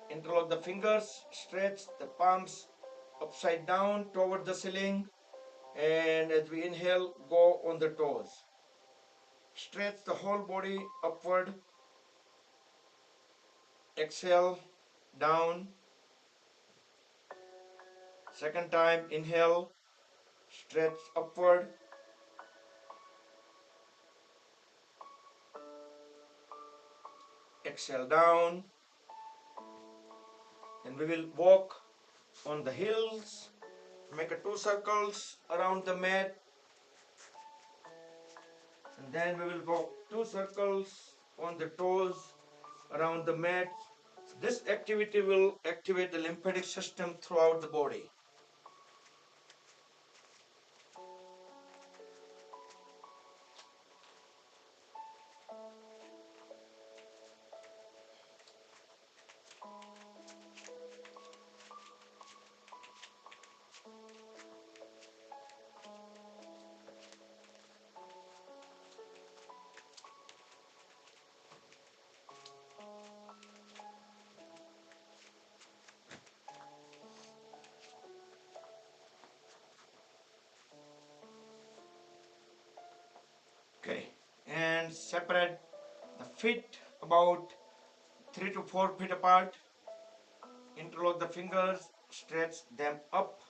B: Interlock the fingers, stretch the palms upside down toward the ceiling, and as we inhale, go on the toes. Stretch the whole body upward. Exhale, down. Second time, inhale, stretch upward. exhale down, and we will walk on the heels, make a 2 circles around the mat, and then we will walk 2 circles on the toes around the mat. This activity will activate the lymphatic system throughout the body. Okay, and separate the feet about 3 to 4 feet apart. Interlock the fingers, stretch them up.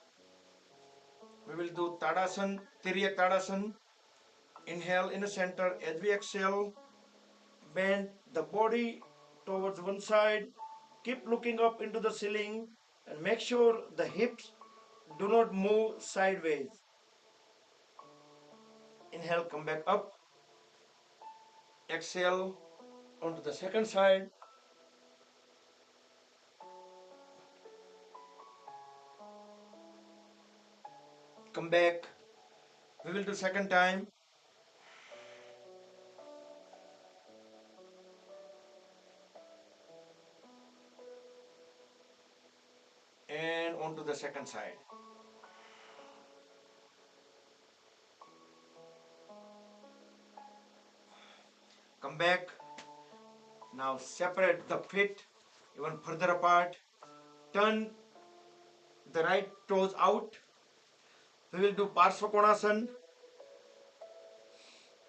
B: We will do Tadasana, Tirya Tadasana. Inhale in the center. As we exhale, bend the body towards one side. Keep looking up into the ceiling and make sure the hips do not move sideways. Inhale, come back up. Exhale onto the second side. Come back. We will do second time. And onto the second side. Come back. Now separate the feet even further apart. Turn the right toes out. We will do Parsvakonasana.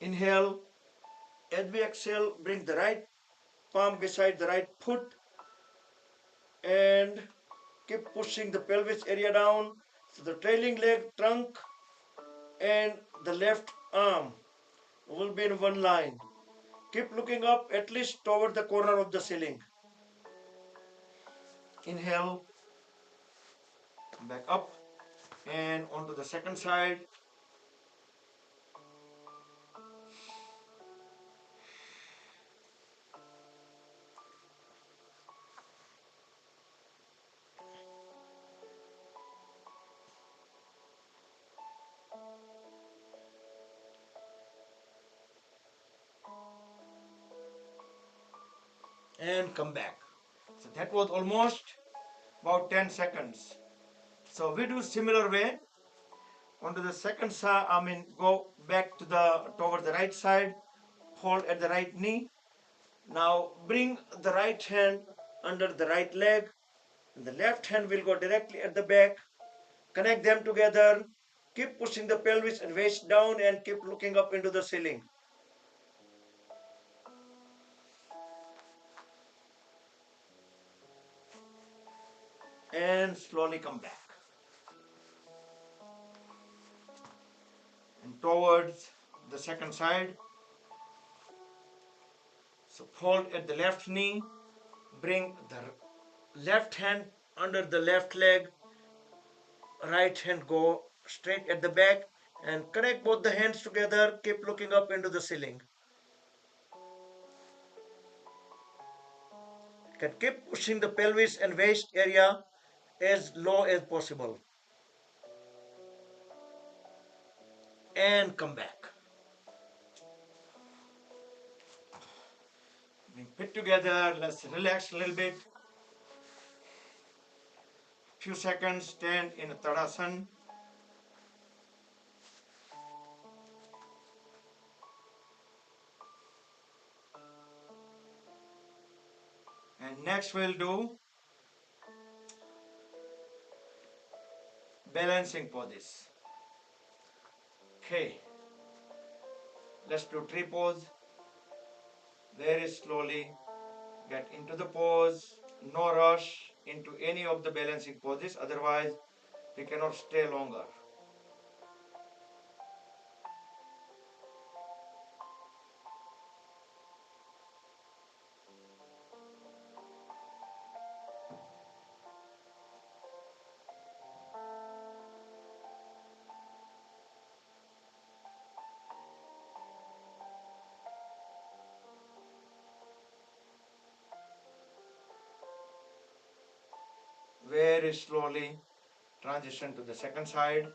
B: Inhale. As we exhale, bring the right palm beside the right foot and keep pushing the pelvis area down. So the trailing leg, trunk, and the left arm will be in one line. Keep looking up at least toward the corner of the ceiling. Inhale, back up and onto the second side. And come back. So that was almost about 10 seconds. So we do similar way. Onto the second side, go back to the toward the right side, hold at the right knee. Now bring the right hand under the right leg. And the left hand will go directly at the back. Connect them together. Keep pushing the pelvis and waist down and keep looking up into the ceiling. And slowly come back. And towards the second side. So hold at the left knee. Bring the left hand under the left leg. Right hand go straight at the back and connect both the hands together. Keep looking up into the ceiling. Can keep pushing the pelvis and waist area as low as possible. And come back. Bring feet together. Let's relax a little bit. Few seconds. Stand in Tadasana. And next we'll do balancing poses. Okay. Let's do tree pose. Very slowly get into the pose. No rush into any of the balancing poses. Otherwise, we cannot stay longer. very slowly transition to the second side.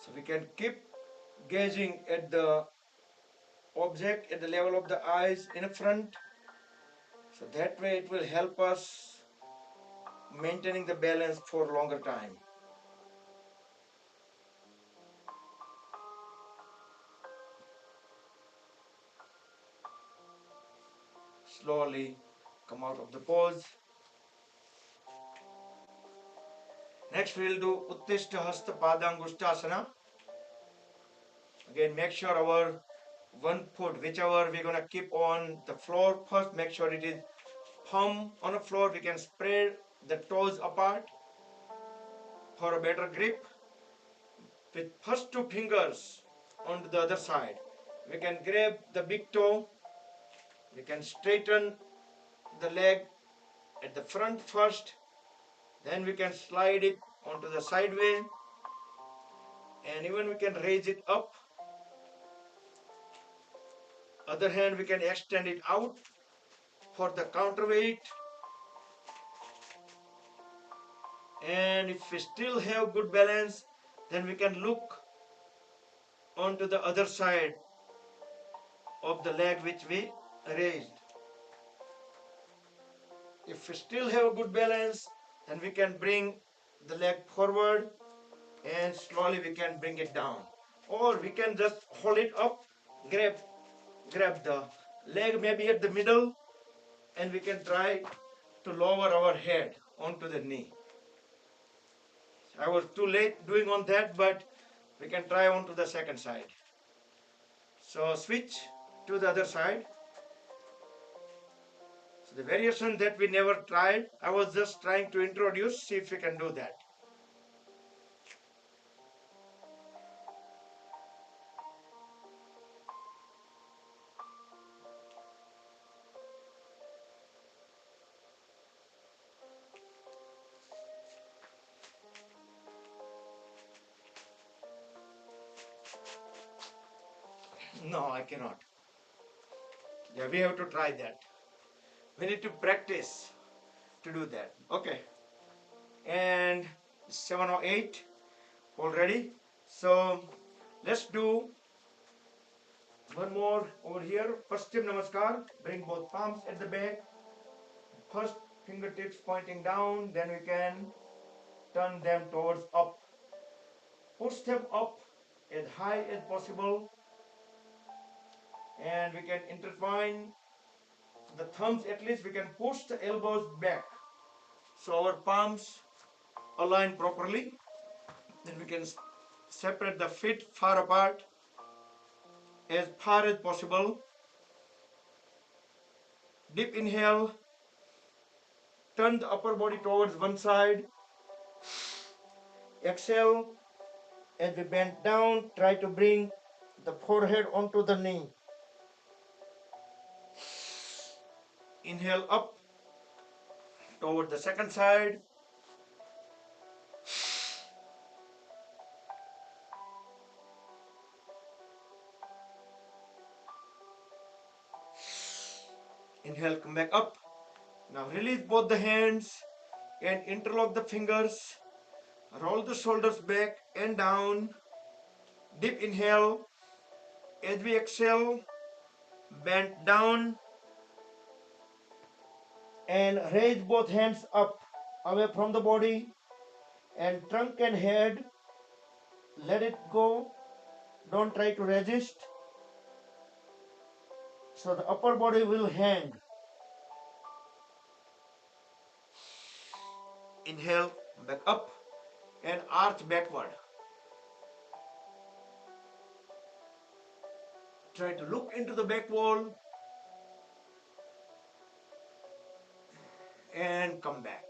B: So we can keep gazing at the object at the level of the eyes in front. So that way it will help us maintaining the balance for longer time. Slowly come out of the pose. Next we will do Uttishta Hasta Padangushtasana. Again, make sure our one foot, whichever we're gonna keep on the floor first, make sure it is palm on the floor. We can spread the toes apart for a better grip. With first two fingers on the other side, we can grab the big toe. We can straighten the leg at the front first, then we can slide it onto the side way, and even we can raise it up. Other hand we can extend it out for the counterweight. And if we still have good balance, then we can look onto the other side of the leg which we raised. If we still have good balance, then we can bring the leg forward and slowly we can bring it down. Or we can just hold it up, grab the leg maybe at the middle, and we can try to lower our head onto the knee. I was too late doing on that, but we can try onto the second side. So switch to the other side. So the variation that we never tried, I was just trying to introduce, see if we can do that. No, I cannot. Yeah, we have to try that. We need to practice to do that. Okay. And 7:08 already. So let's do one more over here. Paschim Namaskar. Bring both palms at the back. First fingertips pointing down, then we can turn them towards up. Push them up as high as possible, and we can intertwine the thumbs. At least we can push the elbows back so our palms align properly. Then we can separate the feet far apart as far as possible. Deep inhale, turn the upper body towards one side. Exhale, as we bend down, try to bring the forehead onto the knee. Inhale up toward the second side. Inhale, come back up. Now release both the hands and interlock the fingers. Roll the shoulders back and down. Deep inhale. As we exhale, bend down and raise both hands up away from the body, and trunk and head, let it go. Don't try to resist. So the upper body will hang. Inhale, back up and arch backward. Try to look into the back wall and come back.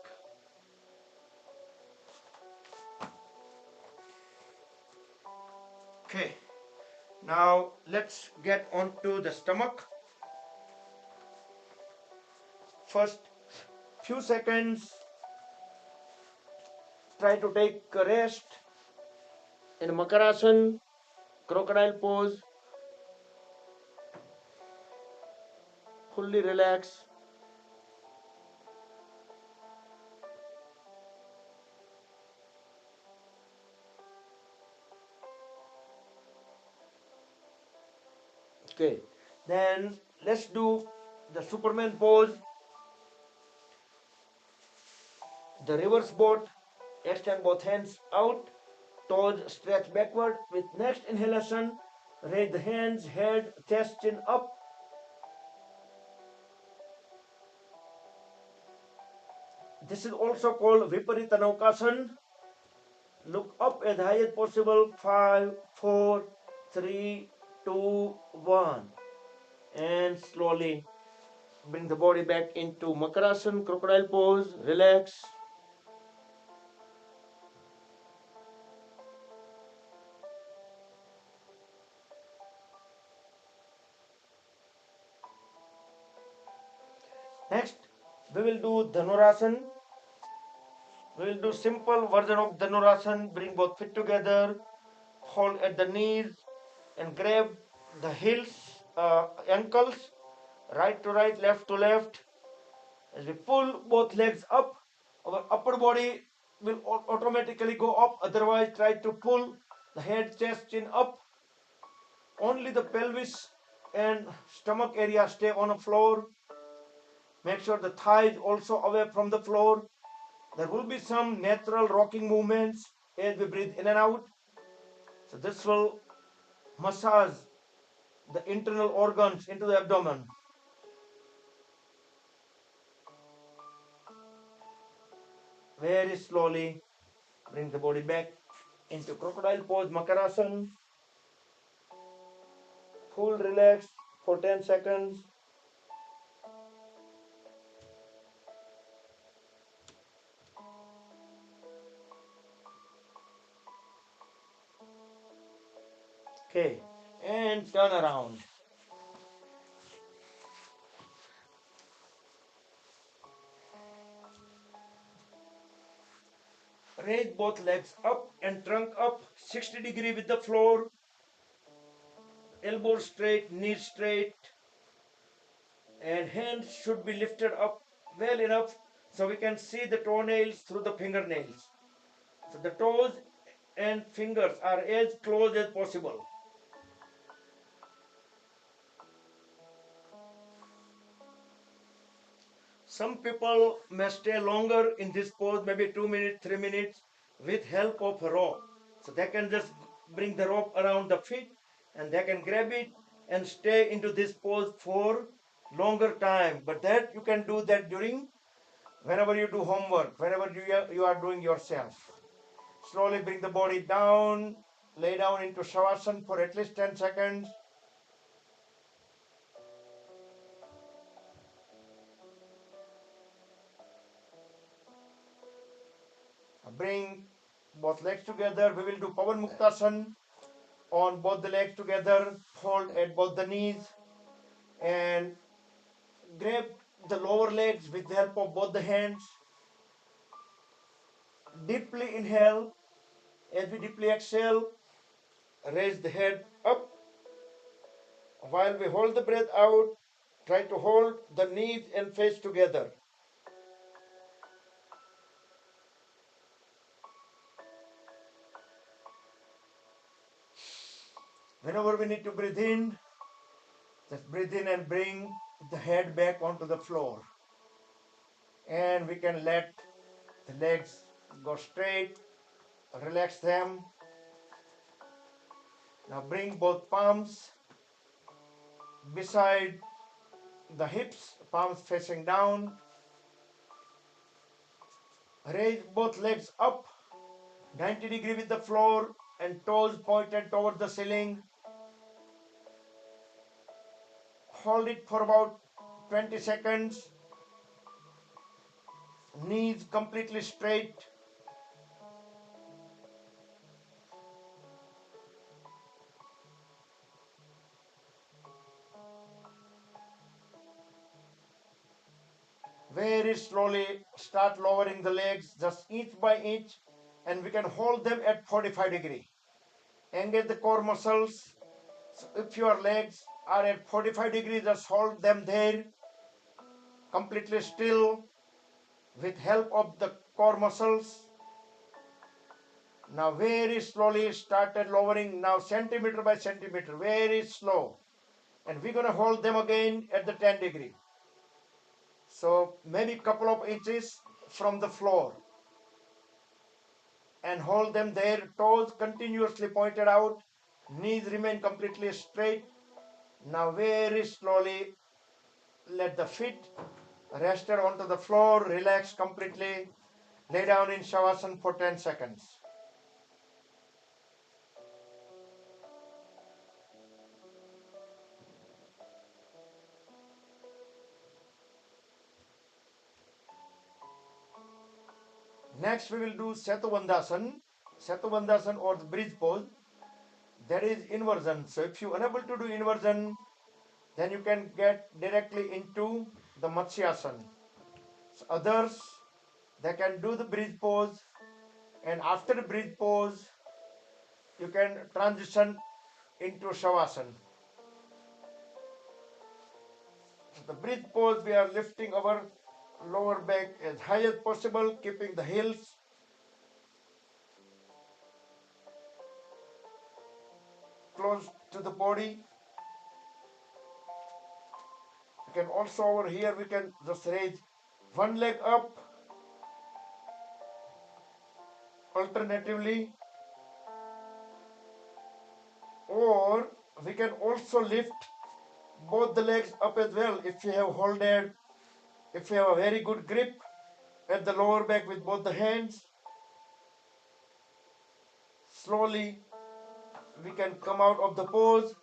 B: Okay, now let's get onto the stomach. First few seconds, try to take a rest in Makarasana, crocodile pose, fully relax. Okay, then let's do the Superman pose, the reverse boat. Extend both hands out, toes stretch backward. With next inhalation, raise the hands, head, chest, chin up. This is also called Viparita Naukasana. Look up as high as possible. 5, 4, 3, 2, 1. And slowly bring the body back into Makarasana, crocodile pose. Relax. Next, we will do Dhanurasana. We will do simple version of Dhanurasana. Bring both feet together, hold at the knees, and grab the heels, ankles, right to right, left to left. As we pull both legs up, our upper body will automatically go up. Otherwise, try to pull the head, chest, chin up. Only the pelvis and stomach area stay on the floor. Make sure the thighs also away from the floor. There will be some natural rocking movements as we breathe in and out. So this will massage the internal organs into the abdomen. Very slowly bring the body back into crocodile pose, Makarasana. Full relax for 10 seconds. Okay, and turn around. Raise both legs up and trunk up 60-degree with the floor. Elbows straight, knees straight, and hands should be lifted up well enough so we can see the toenails through the fingernails. So the toes and fingers are as close as possible. Some people may stay longer in this pose, maybe 2 minutes, 3 minutes, with help of a rope. So they can just bring the rope around the feet and they can grab it and stay into this pose for longer time. But that you can do that during whenever you do homework, whenever you are doing yourself. Slowly bring the body down, lay down into Shavasana for at least 10 seconds. Bring both legs together. We will do Pavan Muktasana on both the legs together. Hold at both the knees and grab the lower legs with the help of both the hands. Deeply inhale. As we deeply exhale, raise the head up. While we hold the breath out, try to hold the knees and face together. Whenever we need to breathe in, just breathe in and bring the head back onto the floor. And we can let the legs go straight, relax them. Now bring both palms beside the hips, palms facing down. Raise both legs up 90-degree with the floor and toes pointed towards the ceiling. Hold it for about 20 seconds. Knees completely straight. Very slowly start lowering the legs just inch by inch and we can hold them at 45 degree. Engage the core muscles. So if your legs are at 45 degrees, just hold them there, completely still, with help of the core muscles. Now very slowly started lowering, now centimeter by centimeter, very slow. And we're gonna hold them again at the 10 degree. So maybe couple of inches from the floor. And hold them there, toes continuously pointed out, knees remain completely straight. Now very slowly let the feet rested onto the floor, relax completely, lay down in Shavasana for 10 seconds. Next we will do Setubandhasan. Setubandhasan or the bridge pose. That is inversion. So if you are unable to do inversion, then you can get directly into the Matsyasana. So others, they can do the bridge pose, and after the bridge pose, you can transition into Shavasana. So the bridge pose, we are lifting our lower back as high as possible, keeping the heels close to the body. You can also over here, we can just raise one leg up alternatively, or we can also lift both the legs up as well if you have holded, if you have a very good grip at the lower back with both the hands. Slowly we can come out of the pose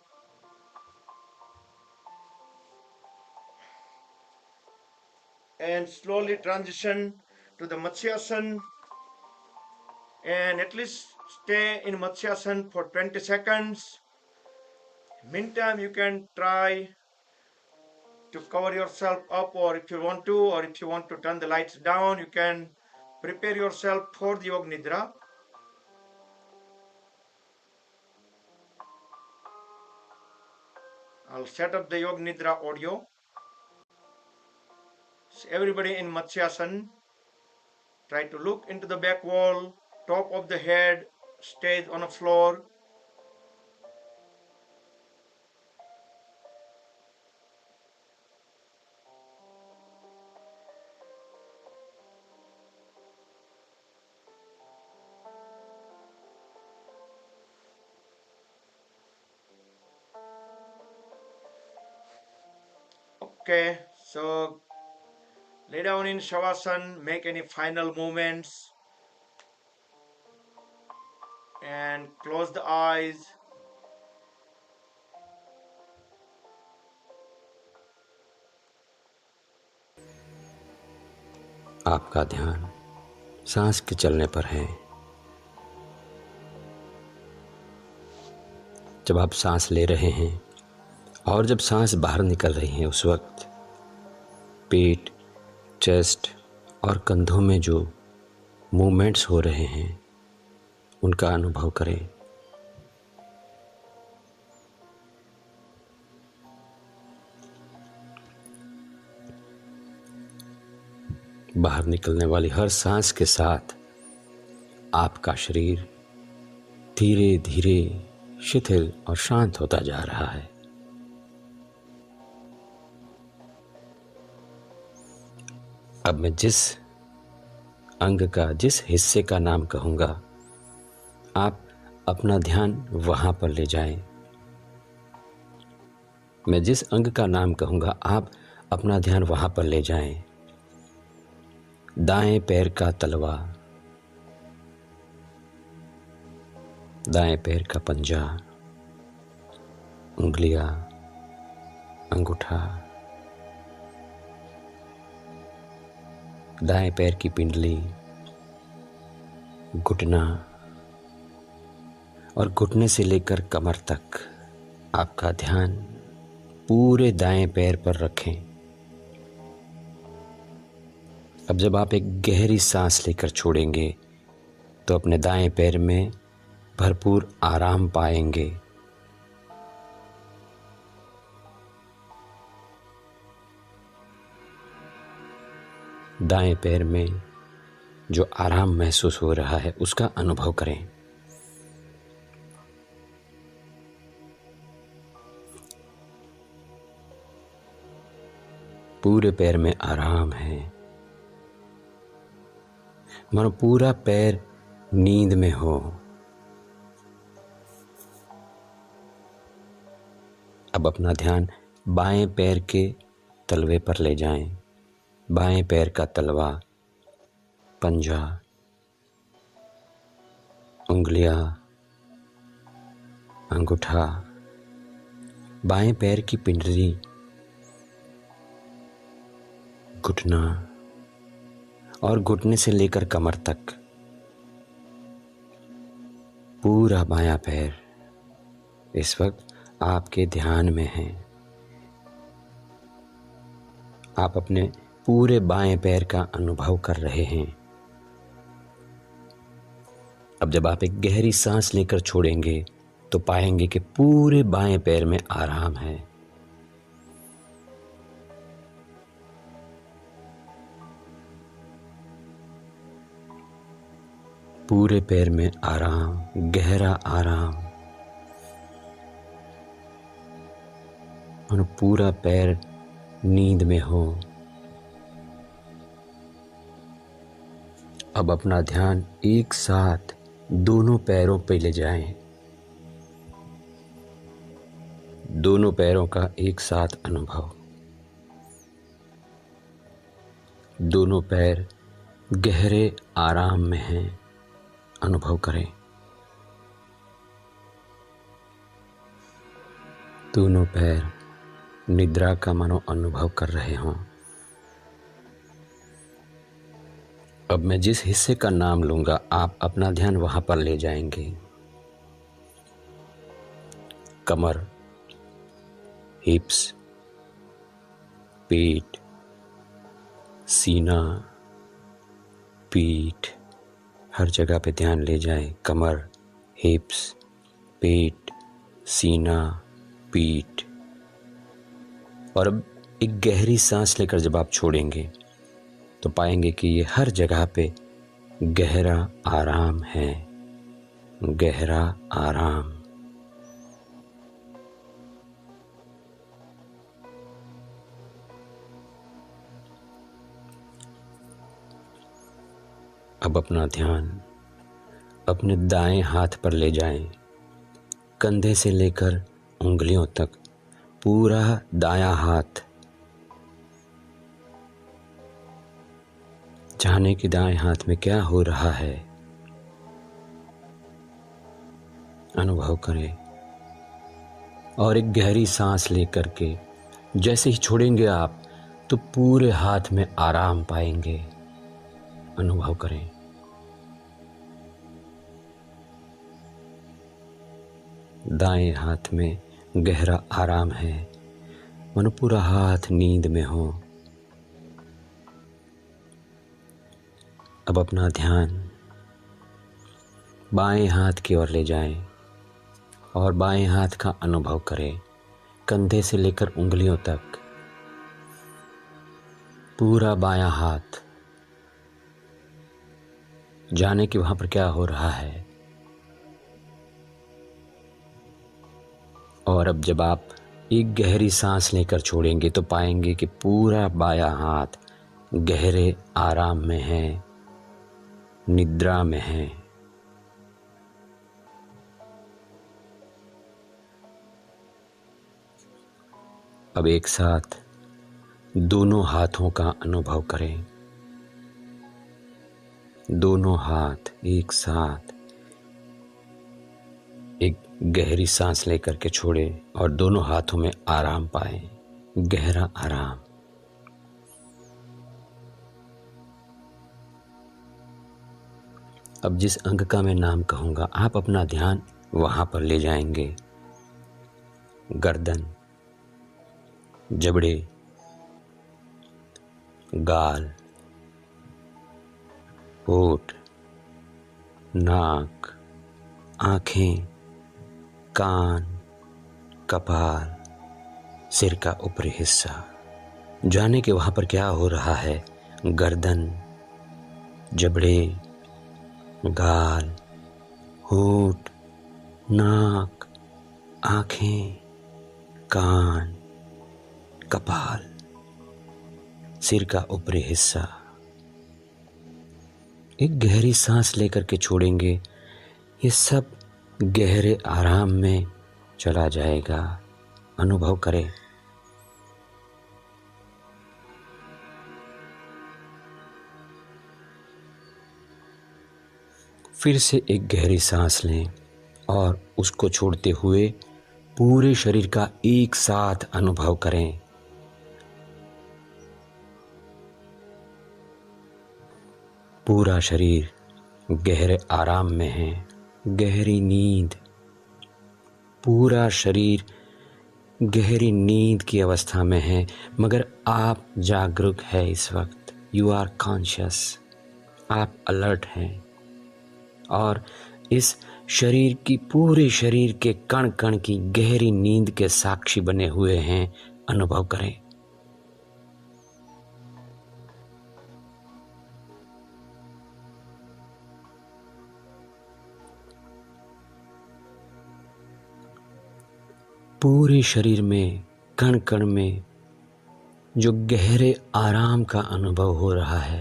B: and slowly transition to the Matsyasana, and at least stay in Matsyasana for 20 seconds. Meantime, you can try to cover yourself up, or if you want to turn the lights down, you can prepare yourself for the Yoga Nidra. I'll set up the Yoga Nidra audio. So everybody in Matsyasana, try to look into the back wall, top of the head stays on the floor. Okay, so lay down in Shavasana, make any final movements, and close the eyes.
A: आपका ध्यान सांस के चलने पर है। जब आप सांस ले रहे हैं और जब सांस बाहर निकल रही है, उस वक्त पेट, चेस्ट और कंधों में जो मूवमेंट्स हो रहे हैं उनका अनुभव करें। बाहर निकलने वाली हर सांस के साथ आपका शरीर धीरे धीरे शिथिल और शांत होता जा रहा है। अब मैं जिस अंग का, जिस हिस्से का नाम कहूँगा, आप अपना ध्यान वहाँ पर ले जाएं। मैं जिस अंग का नाम कहूँगा, आप अपना ध्यान वहाँ पर ले जाएं। दाएं पैर का तलवा, दाएं पैर का पंजा, उंगलियां, अंगूठा, दाएं पैर की पिंडली, घुटना और घुटने से लेकर कमर तक आपका ध्यान पूरे दाएं पैर पर रखें। अब जब आप एक गहरी सांस लेकर छोड़ेंगे तो अपने दाएं पैर में भरपूर आराम पाएंगे। दाएं पैर में जो आराम महसूस हो रहा है उसका अनुभव करें। पूरे पैर में आराम है, मानो पूरा पैर नींद में हो। अब अपना ध्यान बाएं पैर के तलवे पर ले जाएं। बाएं पैर का तलवा, पंजा, उंगलियां, अंगूठा, बाएं पैर की पिंडली, घुटना और घुटने से लेकर कमर तक पूरा बायां पैर इस वक्त आपके ध्यान में है। आप अपने पूरे बाएं पैर का अनुभव कर रहे हैं। अब जब आप एक गहरी सांस लेकर छोड़ेंगे तो पाएंगे कि पूरे बाएं पैर में आराम है। पूरे पैर में आराम, गहरा आराम, और पूरा पैर नींद में हो। अब अपना ध्यान एक साथ दोनों पैरों पर ले जाएं। दोनों पैरों का एक साथ अनुभव। दोनों पैर गहरे आराम में हैं, अनुभव करें। दोनों पैर निद्रा का मानो अनुभव कर रहे हों। अब मैं जिस हिस्से का नाम लूंगा आप अपना ध्यान वहां पर ले जाएंगे। कमर, हिप्स, पेट, सीना, पीठ, हर जगह पे ध्यान ले जाएं। कमर, हिप्स, पेट, सीना, पीठ। और अब एक गहरी सांस लेकर जब आप छोड़ेंगे तो पाएंगे कि ये हर जगह पे गहरा आराम है, गहरा आराम। अब अपना ध्यान अपने दाएं हाथ पर ले जाएं। कंधे से लेकर उंगलियों तक पूरा दायां हाथ। जाने कि दाएं हाथ में क्या हो रहा है, अनुभव करें। और एक गहरी सांस लेकर के जैसे ही छोड़ेंगे आप तो पूरे हाथ में आराम पाएंगे, अनुभव करें। दाएं हाथ में गहरा आराम है, मानो पूरा हाथ नींद में हो। अब अपना ध्यान बाएं हाथ की ओर ले जाएं और बाएं हाथ का अनुभव करें। कंधे से लेकर उंगलियों तक पूरा बायां हाथ। जाने कि वहां पर क्या हो रहा है। और अब जब आप एक गहरी सांस लेकर छोड़ेंगे तो पाएंगे कि पूरा बायां हाथ गहरे आराम में है, निद्रा में है। अब एक साथ दोनों हाथों का अनुभव करें। दोनों हाथ एक साथ एक गहरी सांस लेकर के छोड़े और दोनों हाथों में आराम पाएं, गहरा आराम। अब जिस अंग का मैं नाम कहूंगा आप अपना ध्यान वहां पर ले जाएंगे। गर्दन, जबड़े, गाल, होठ, नाक, आँखें, कान, कपाल, सिर का ऊपरी हिस्सा। जाने के वहाँ पर क्या हो रहा है। गर्दन, जबड़े, गाल, होंठ, नाक, आँखें, कान, कपाल, सिर का ऊपरी हिस्सा। एक गहरी सांस लेकर के छोड़ेंगे, ये सब गहरे आराम में चला जाएगा। अनुभव करें। फिर से एक गहरी सांस लें और उसको छोड़ते हुए पूरे शरीर का एक साथ अनुभव करें। पूरा शरीर गहरे आराम में है, गहरी नींद। पूरा शरीर गहरी नींद की अवस्था में है, मगर आप जागरूक है इस वक्त। यू आर कॉन्शियस, आप अलर्ट हैं और इस शरीर की, पूरे शरीर के कण कण की गहरी नींद के साक्षी बने हुए हैं। अनुभव करें। पूरे शरीर में, कण कण में जो गहरे आराम का अनुभव हो रहा है,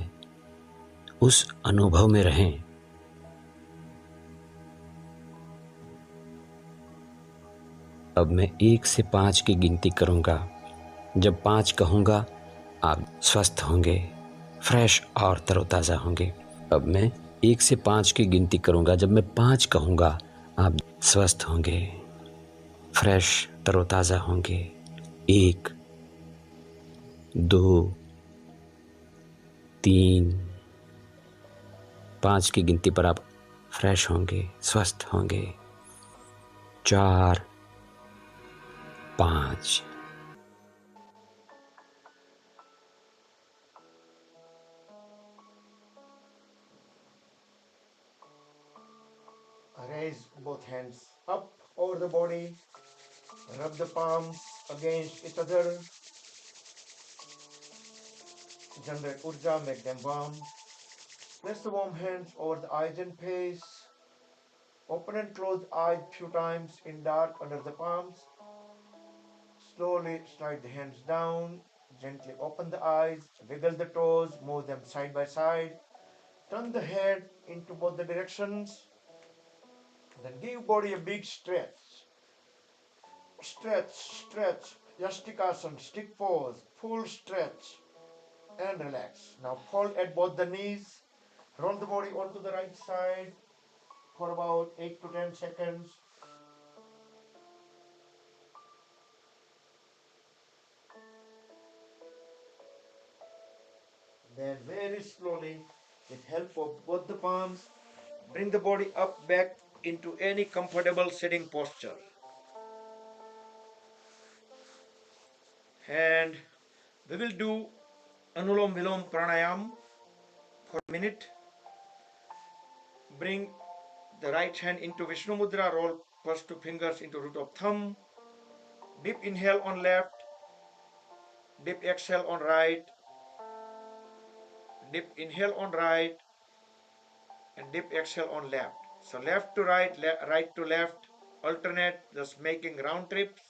A: उस अनुभव में रहें। अब मैं 1 से 5 की गिनती करूंगा। जब 5 कहूंगा आप स्वस्थ होंगे, फ्रेश और तरोताज़ा होंगे। अब मैं 1 से 5 की गिनती करूंगा। जब मैं 5 कहूंगा आप स्वस्थ होंगे, फ्रेश तरोताज़ा होंगे। 1, 2, 3, 5 की गिनती पर आप फ्रेश होंगे, स्वस्थ होंगे। 4, 5।
B: Raise both hands up over the body. Rub the palms against each other. Generate urja, make them warm. Place the warm hands over the eyes and face. Open and close eyes few times in dark under the palms. Slowly slide the hands down. Gently open the eyes. Wiggle the toes. Move them side by side. Turn the head into both the directions. Then give body a big stretch. Stretch, stretch. Yastikasana, stick pose. Full stretch. And relax. Now fold at both the knees. Roll the body onto the right side for about 8 to 10 seconds. Then very slowly, with help of both the palms, bring the body up back into any comfortable sitting posture. And we will do Anulom Vilom Pranayam for a minute. Bring the right hand into Vishnu Mudra, roll first 2 fingers into root of thumb. Deep inhale on left, deep exhale on right, deep inhale on right, and deep exhale on left. So left to right, right to left, alternate, just making round trips.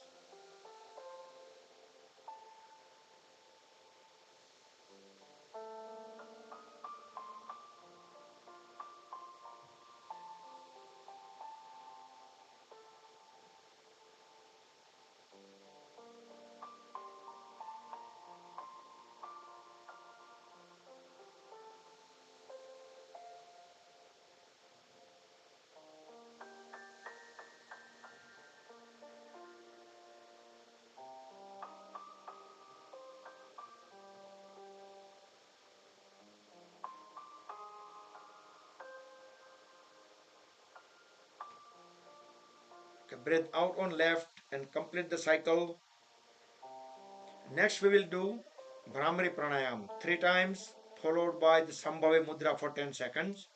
B: Okay, breathe out on left and complete the cycle. Next we will do Brahmari Pranayam 3 times, followed by the Sambhavi Mudra for 10 seconds.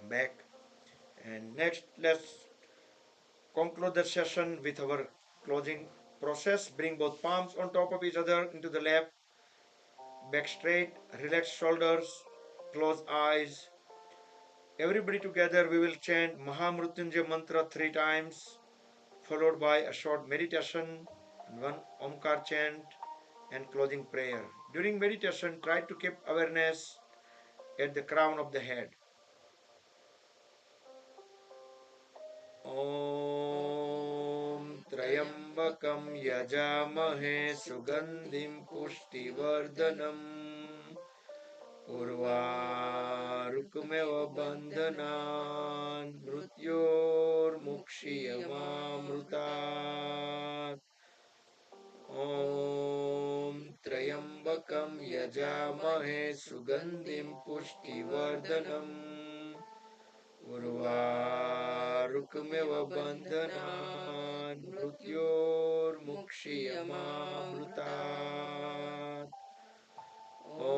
B: back. And next, let's conclude the session with our closing process. Bring both palms on top of each other into the lap, back straight, relax shoulders, close eyes. Everybody together, we will chant Mahamrutyunjay mantra 3 times, followed by a short meditation and one Omkar chant and closing prayer. During meditation, try to keep awareness at the crown of the head. ॐ त्र्यम्बकं यजामहे सुगन्धिं पुष्टिवर्धनम् उर्वारुकमेव बन्धनान् मृत्योर्मुक्षीयमामृतात् ॐ त्र्यम्बकं यजामहे सुगन्धिं पुष्टिवर्धनम् उर्वारुकमेव बन्धनान् मृत्योर्मुक्षीयमामृतात् ॐ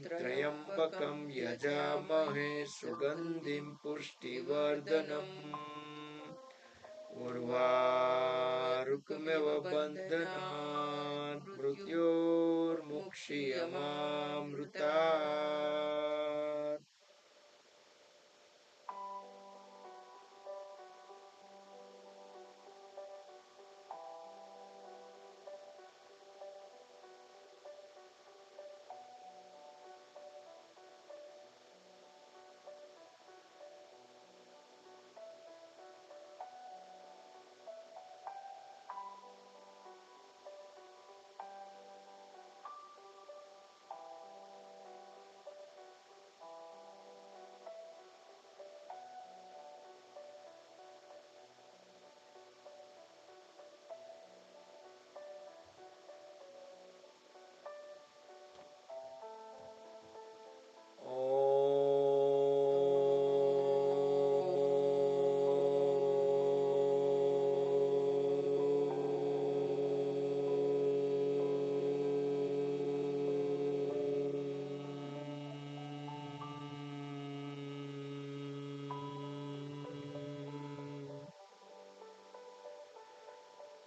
B: त्र्यम्बकं यजामहे सुगन्धिं पुष्टिवर्धनम् उर्वारुकमेव बन्धनान् मृत्योर्मुक्षीयमामृतात्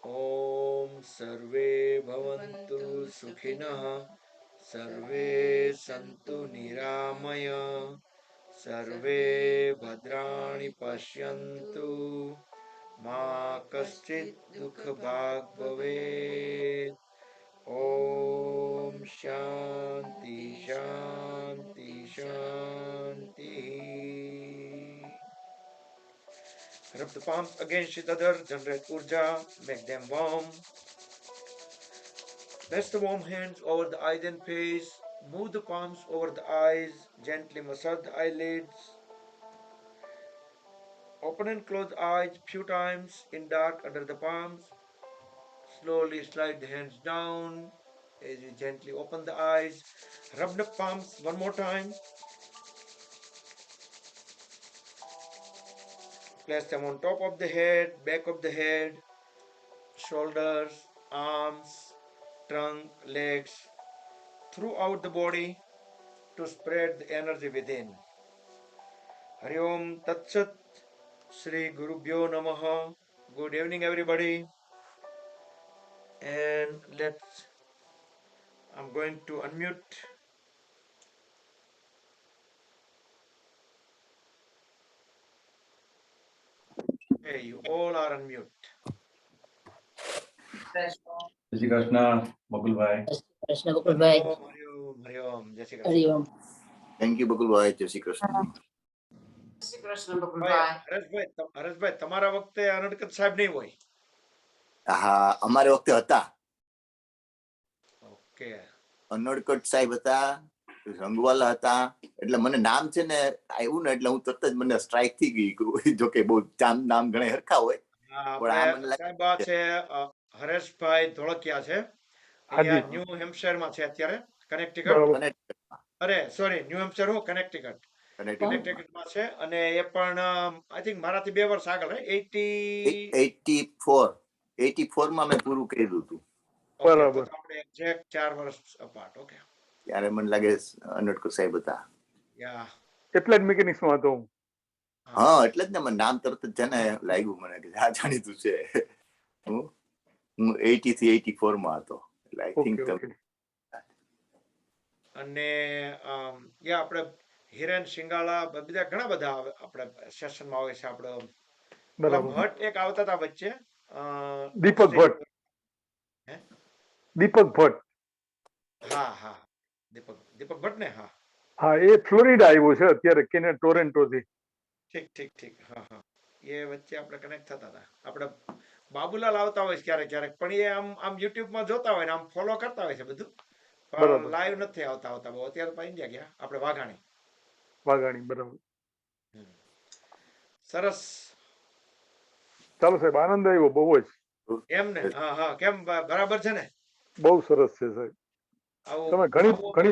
B: ॐ सर्वे भवन्तु सुखिनः सर्वे सन्तु निरामय सर्वे भद्राणि पश्यन्तु मा कश्चित् दुःखभाग् भवेत् ॐ शान्ति शान्ति शान्तिः. Rub the palms against each other, generate urja, make them warm. Place the warm hands over the eyes and face. Move the palms over the eyes, gently massage the eyelids. Open and close the eyes few times in dark under the palms. Slowly slide the hands down as you gently open the eyes. Rub the palms one more time. Place them on top of the head, back of the head, shoulders, arms, trunk, legs, throughout the body to spread the energy within. Hari Om Tat Sat. Shri Gurubhyo Namaha. Good evening, everybody. And I'm going to unmute. Hey, you all are unmute.
C: જય Shri Krishna Bakulbhai.
D: Krishna Gokulbhai.
B: Hari Om, Hari Om. Jai Shri Krishna.
D: Hari Om.
E: Thank you Bakulbhai. જય શ્રી કૃષ્ણ.
F: શ્રી કૃષ્ણ બકુલભાઈ.
B: હરેશભાઈ, તમારા વખતે અનડકત સાહેબ નહીં હોય?
E: હા, અમારે વખતે હતા.
B: ઓકે.
E: અનડકટ સાહેબ હતા, રંગવાલા હતા. એટલે મને નામ છે ને આવ્યું ને એટલે હું તરત જ મને સ્ટ્રાઇક થઈ ગઈ. જો કે બહુ નામ ઘણા હરખા હોય.
B: સાહેબ આ છે હરેશભાઈ ધોળકિયા છે. અહીંયા ન્યૂ હેમ્પશયર માં છે અત્યારે, કનેક્ટિકટ. અરે સોરી, ન્યૂ હેમ્પશયર હું કનેક્ટિકટ માં છે. અને એ પણ આઈ થિંક મારાથી 2 વર્ષ આગળ
E: 84 માં મેં પૂરું કર્યું હતું.
B: બરાબર. આપણે એક્ઝેક્ટ 4 વર્ષ અપાર્ટ. ઓકે.
E: ત્યારે મને લાગે અનડકટ સાહેબ હતા.
B: યા
D: એપ્લાઇડ મિકેનિક્સમાં હતો હું.
E: હા એટલે જ ને મને નામ તરત જ છે ને લાગ્યું મને કે આ જાણીતું છે. હું 80 થી 84 માં હતો એટલે આઈ થિંક
D: ઓકે ઓકે.
B: અને આપણે હિરેન સિંગાળા બધા ઘણા બધા આપણે સેશનમાં આવે છે. આપણે પેલા
D: બરાબર.
B: ભટ્ટ એક આવતા હતા વચ્ચે
D: દીપક ભટ્ટ.
B: હે?
D: દીપક ભટ્ટ.
B: હા હા દીપક ભટ્ટ ને હા
D: હા એ ફ્લોરિડા આવ્યો છે અત્યારે ટોરેન્ટો થી.
B: ઠીક હા હા એ વચ્ચે આપણે કનેક્ટ થતા હતા. આપણે બાબુલાલ આવતા હોય છે ક્યારેક ક્યારેક, પણ એ આમ યુટ્યુબમાં જોતા હોય ને આમ ફોલો કરતા હોય છે બધું, પણ
D: બરાબર.
B: લાઈવ નથી આવતા બહુ. અત્યારે તો ઇન્ડિયા ગયા આપણે વાઘાણી.
D: વાઘાણી બરાબર.
B: સરસ.
D: ચાલો સાહેબ આનંદ આવ્યો બહુ જ.
B: એમ ને હા કેમ બરાબર છે ને?
D: બહુ સરસ છે સાહેબ.
B: આવું
D: તમે ઘણી
B: આવું
D: ઘણી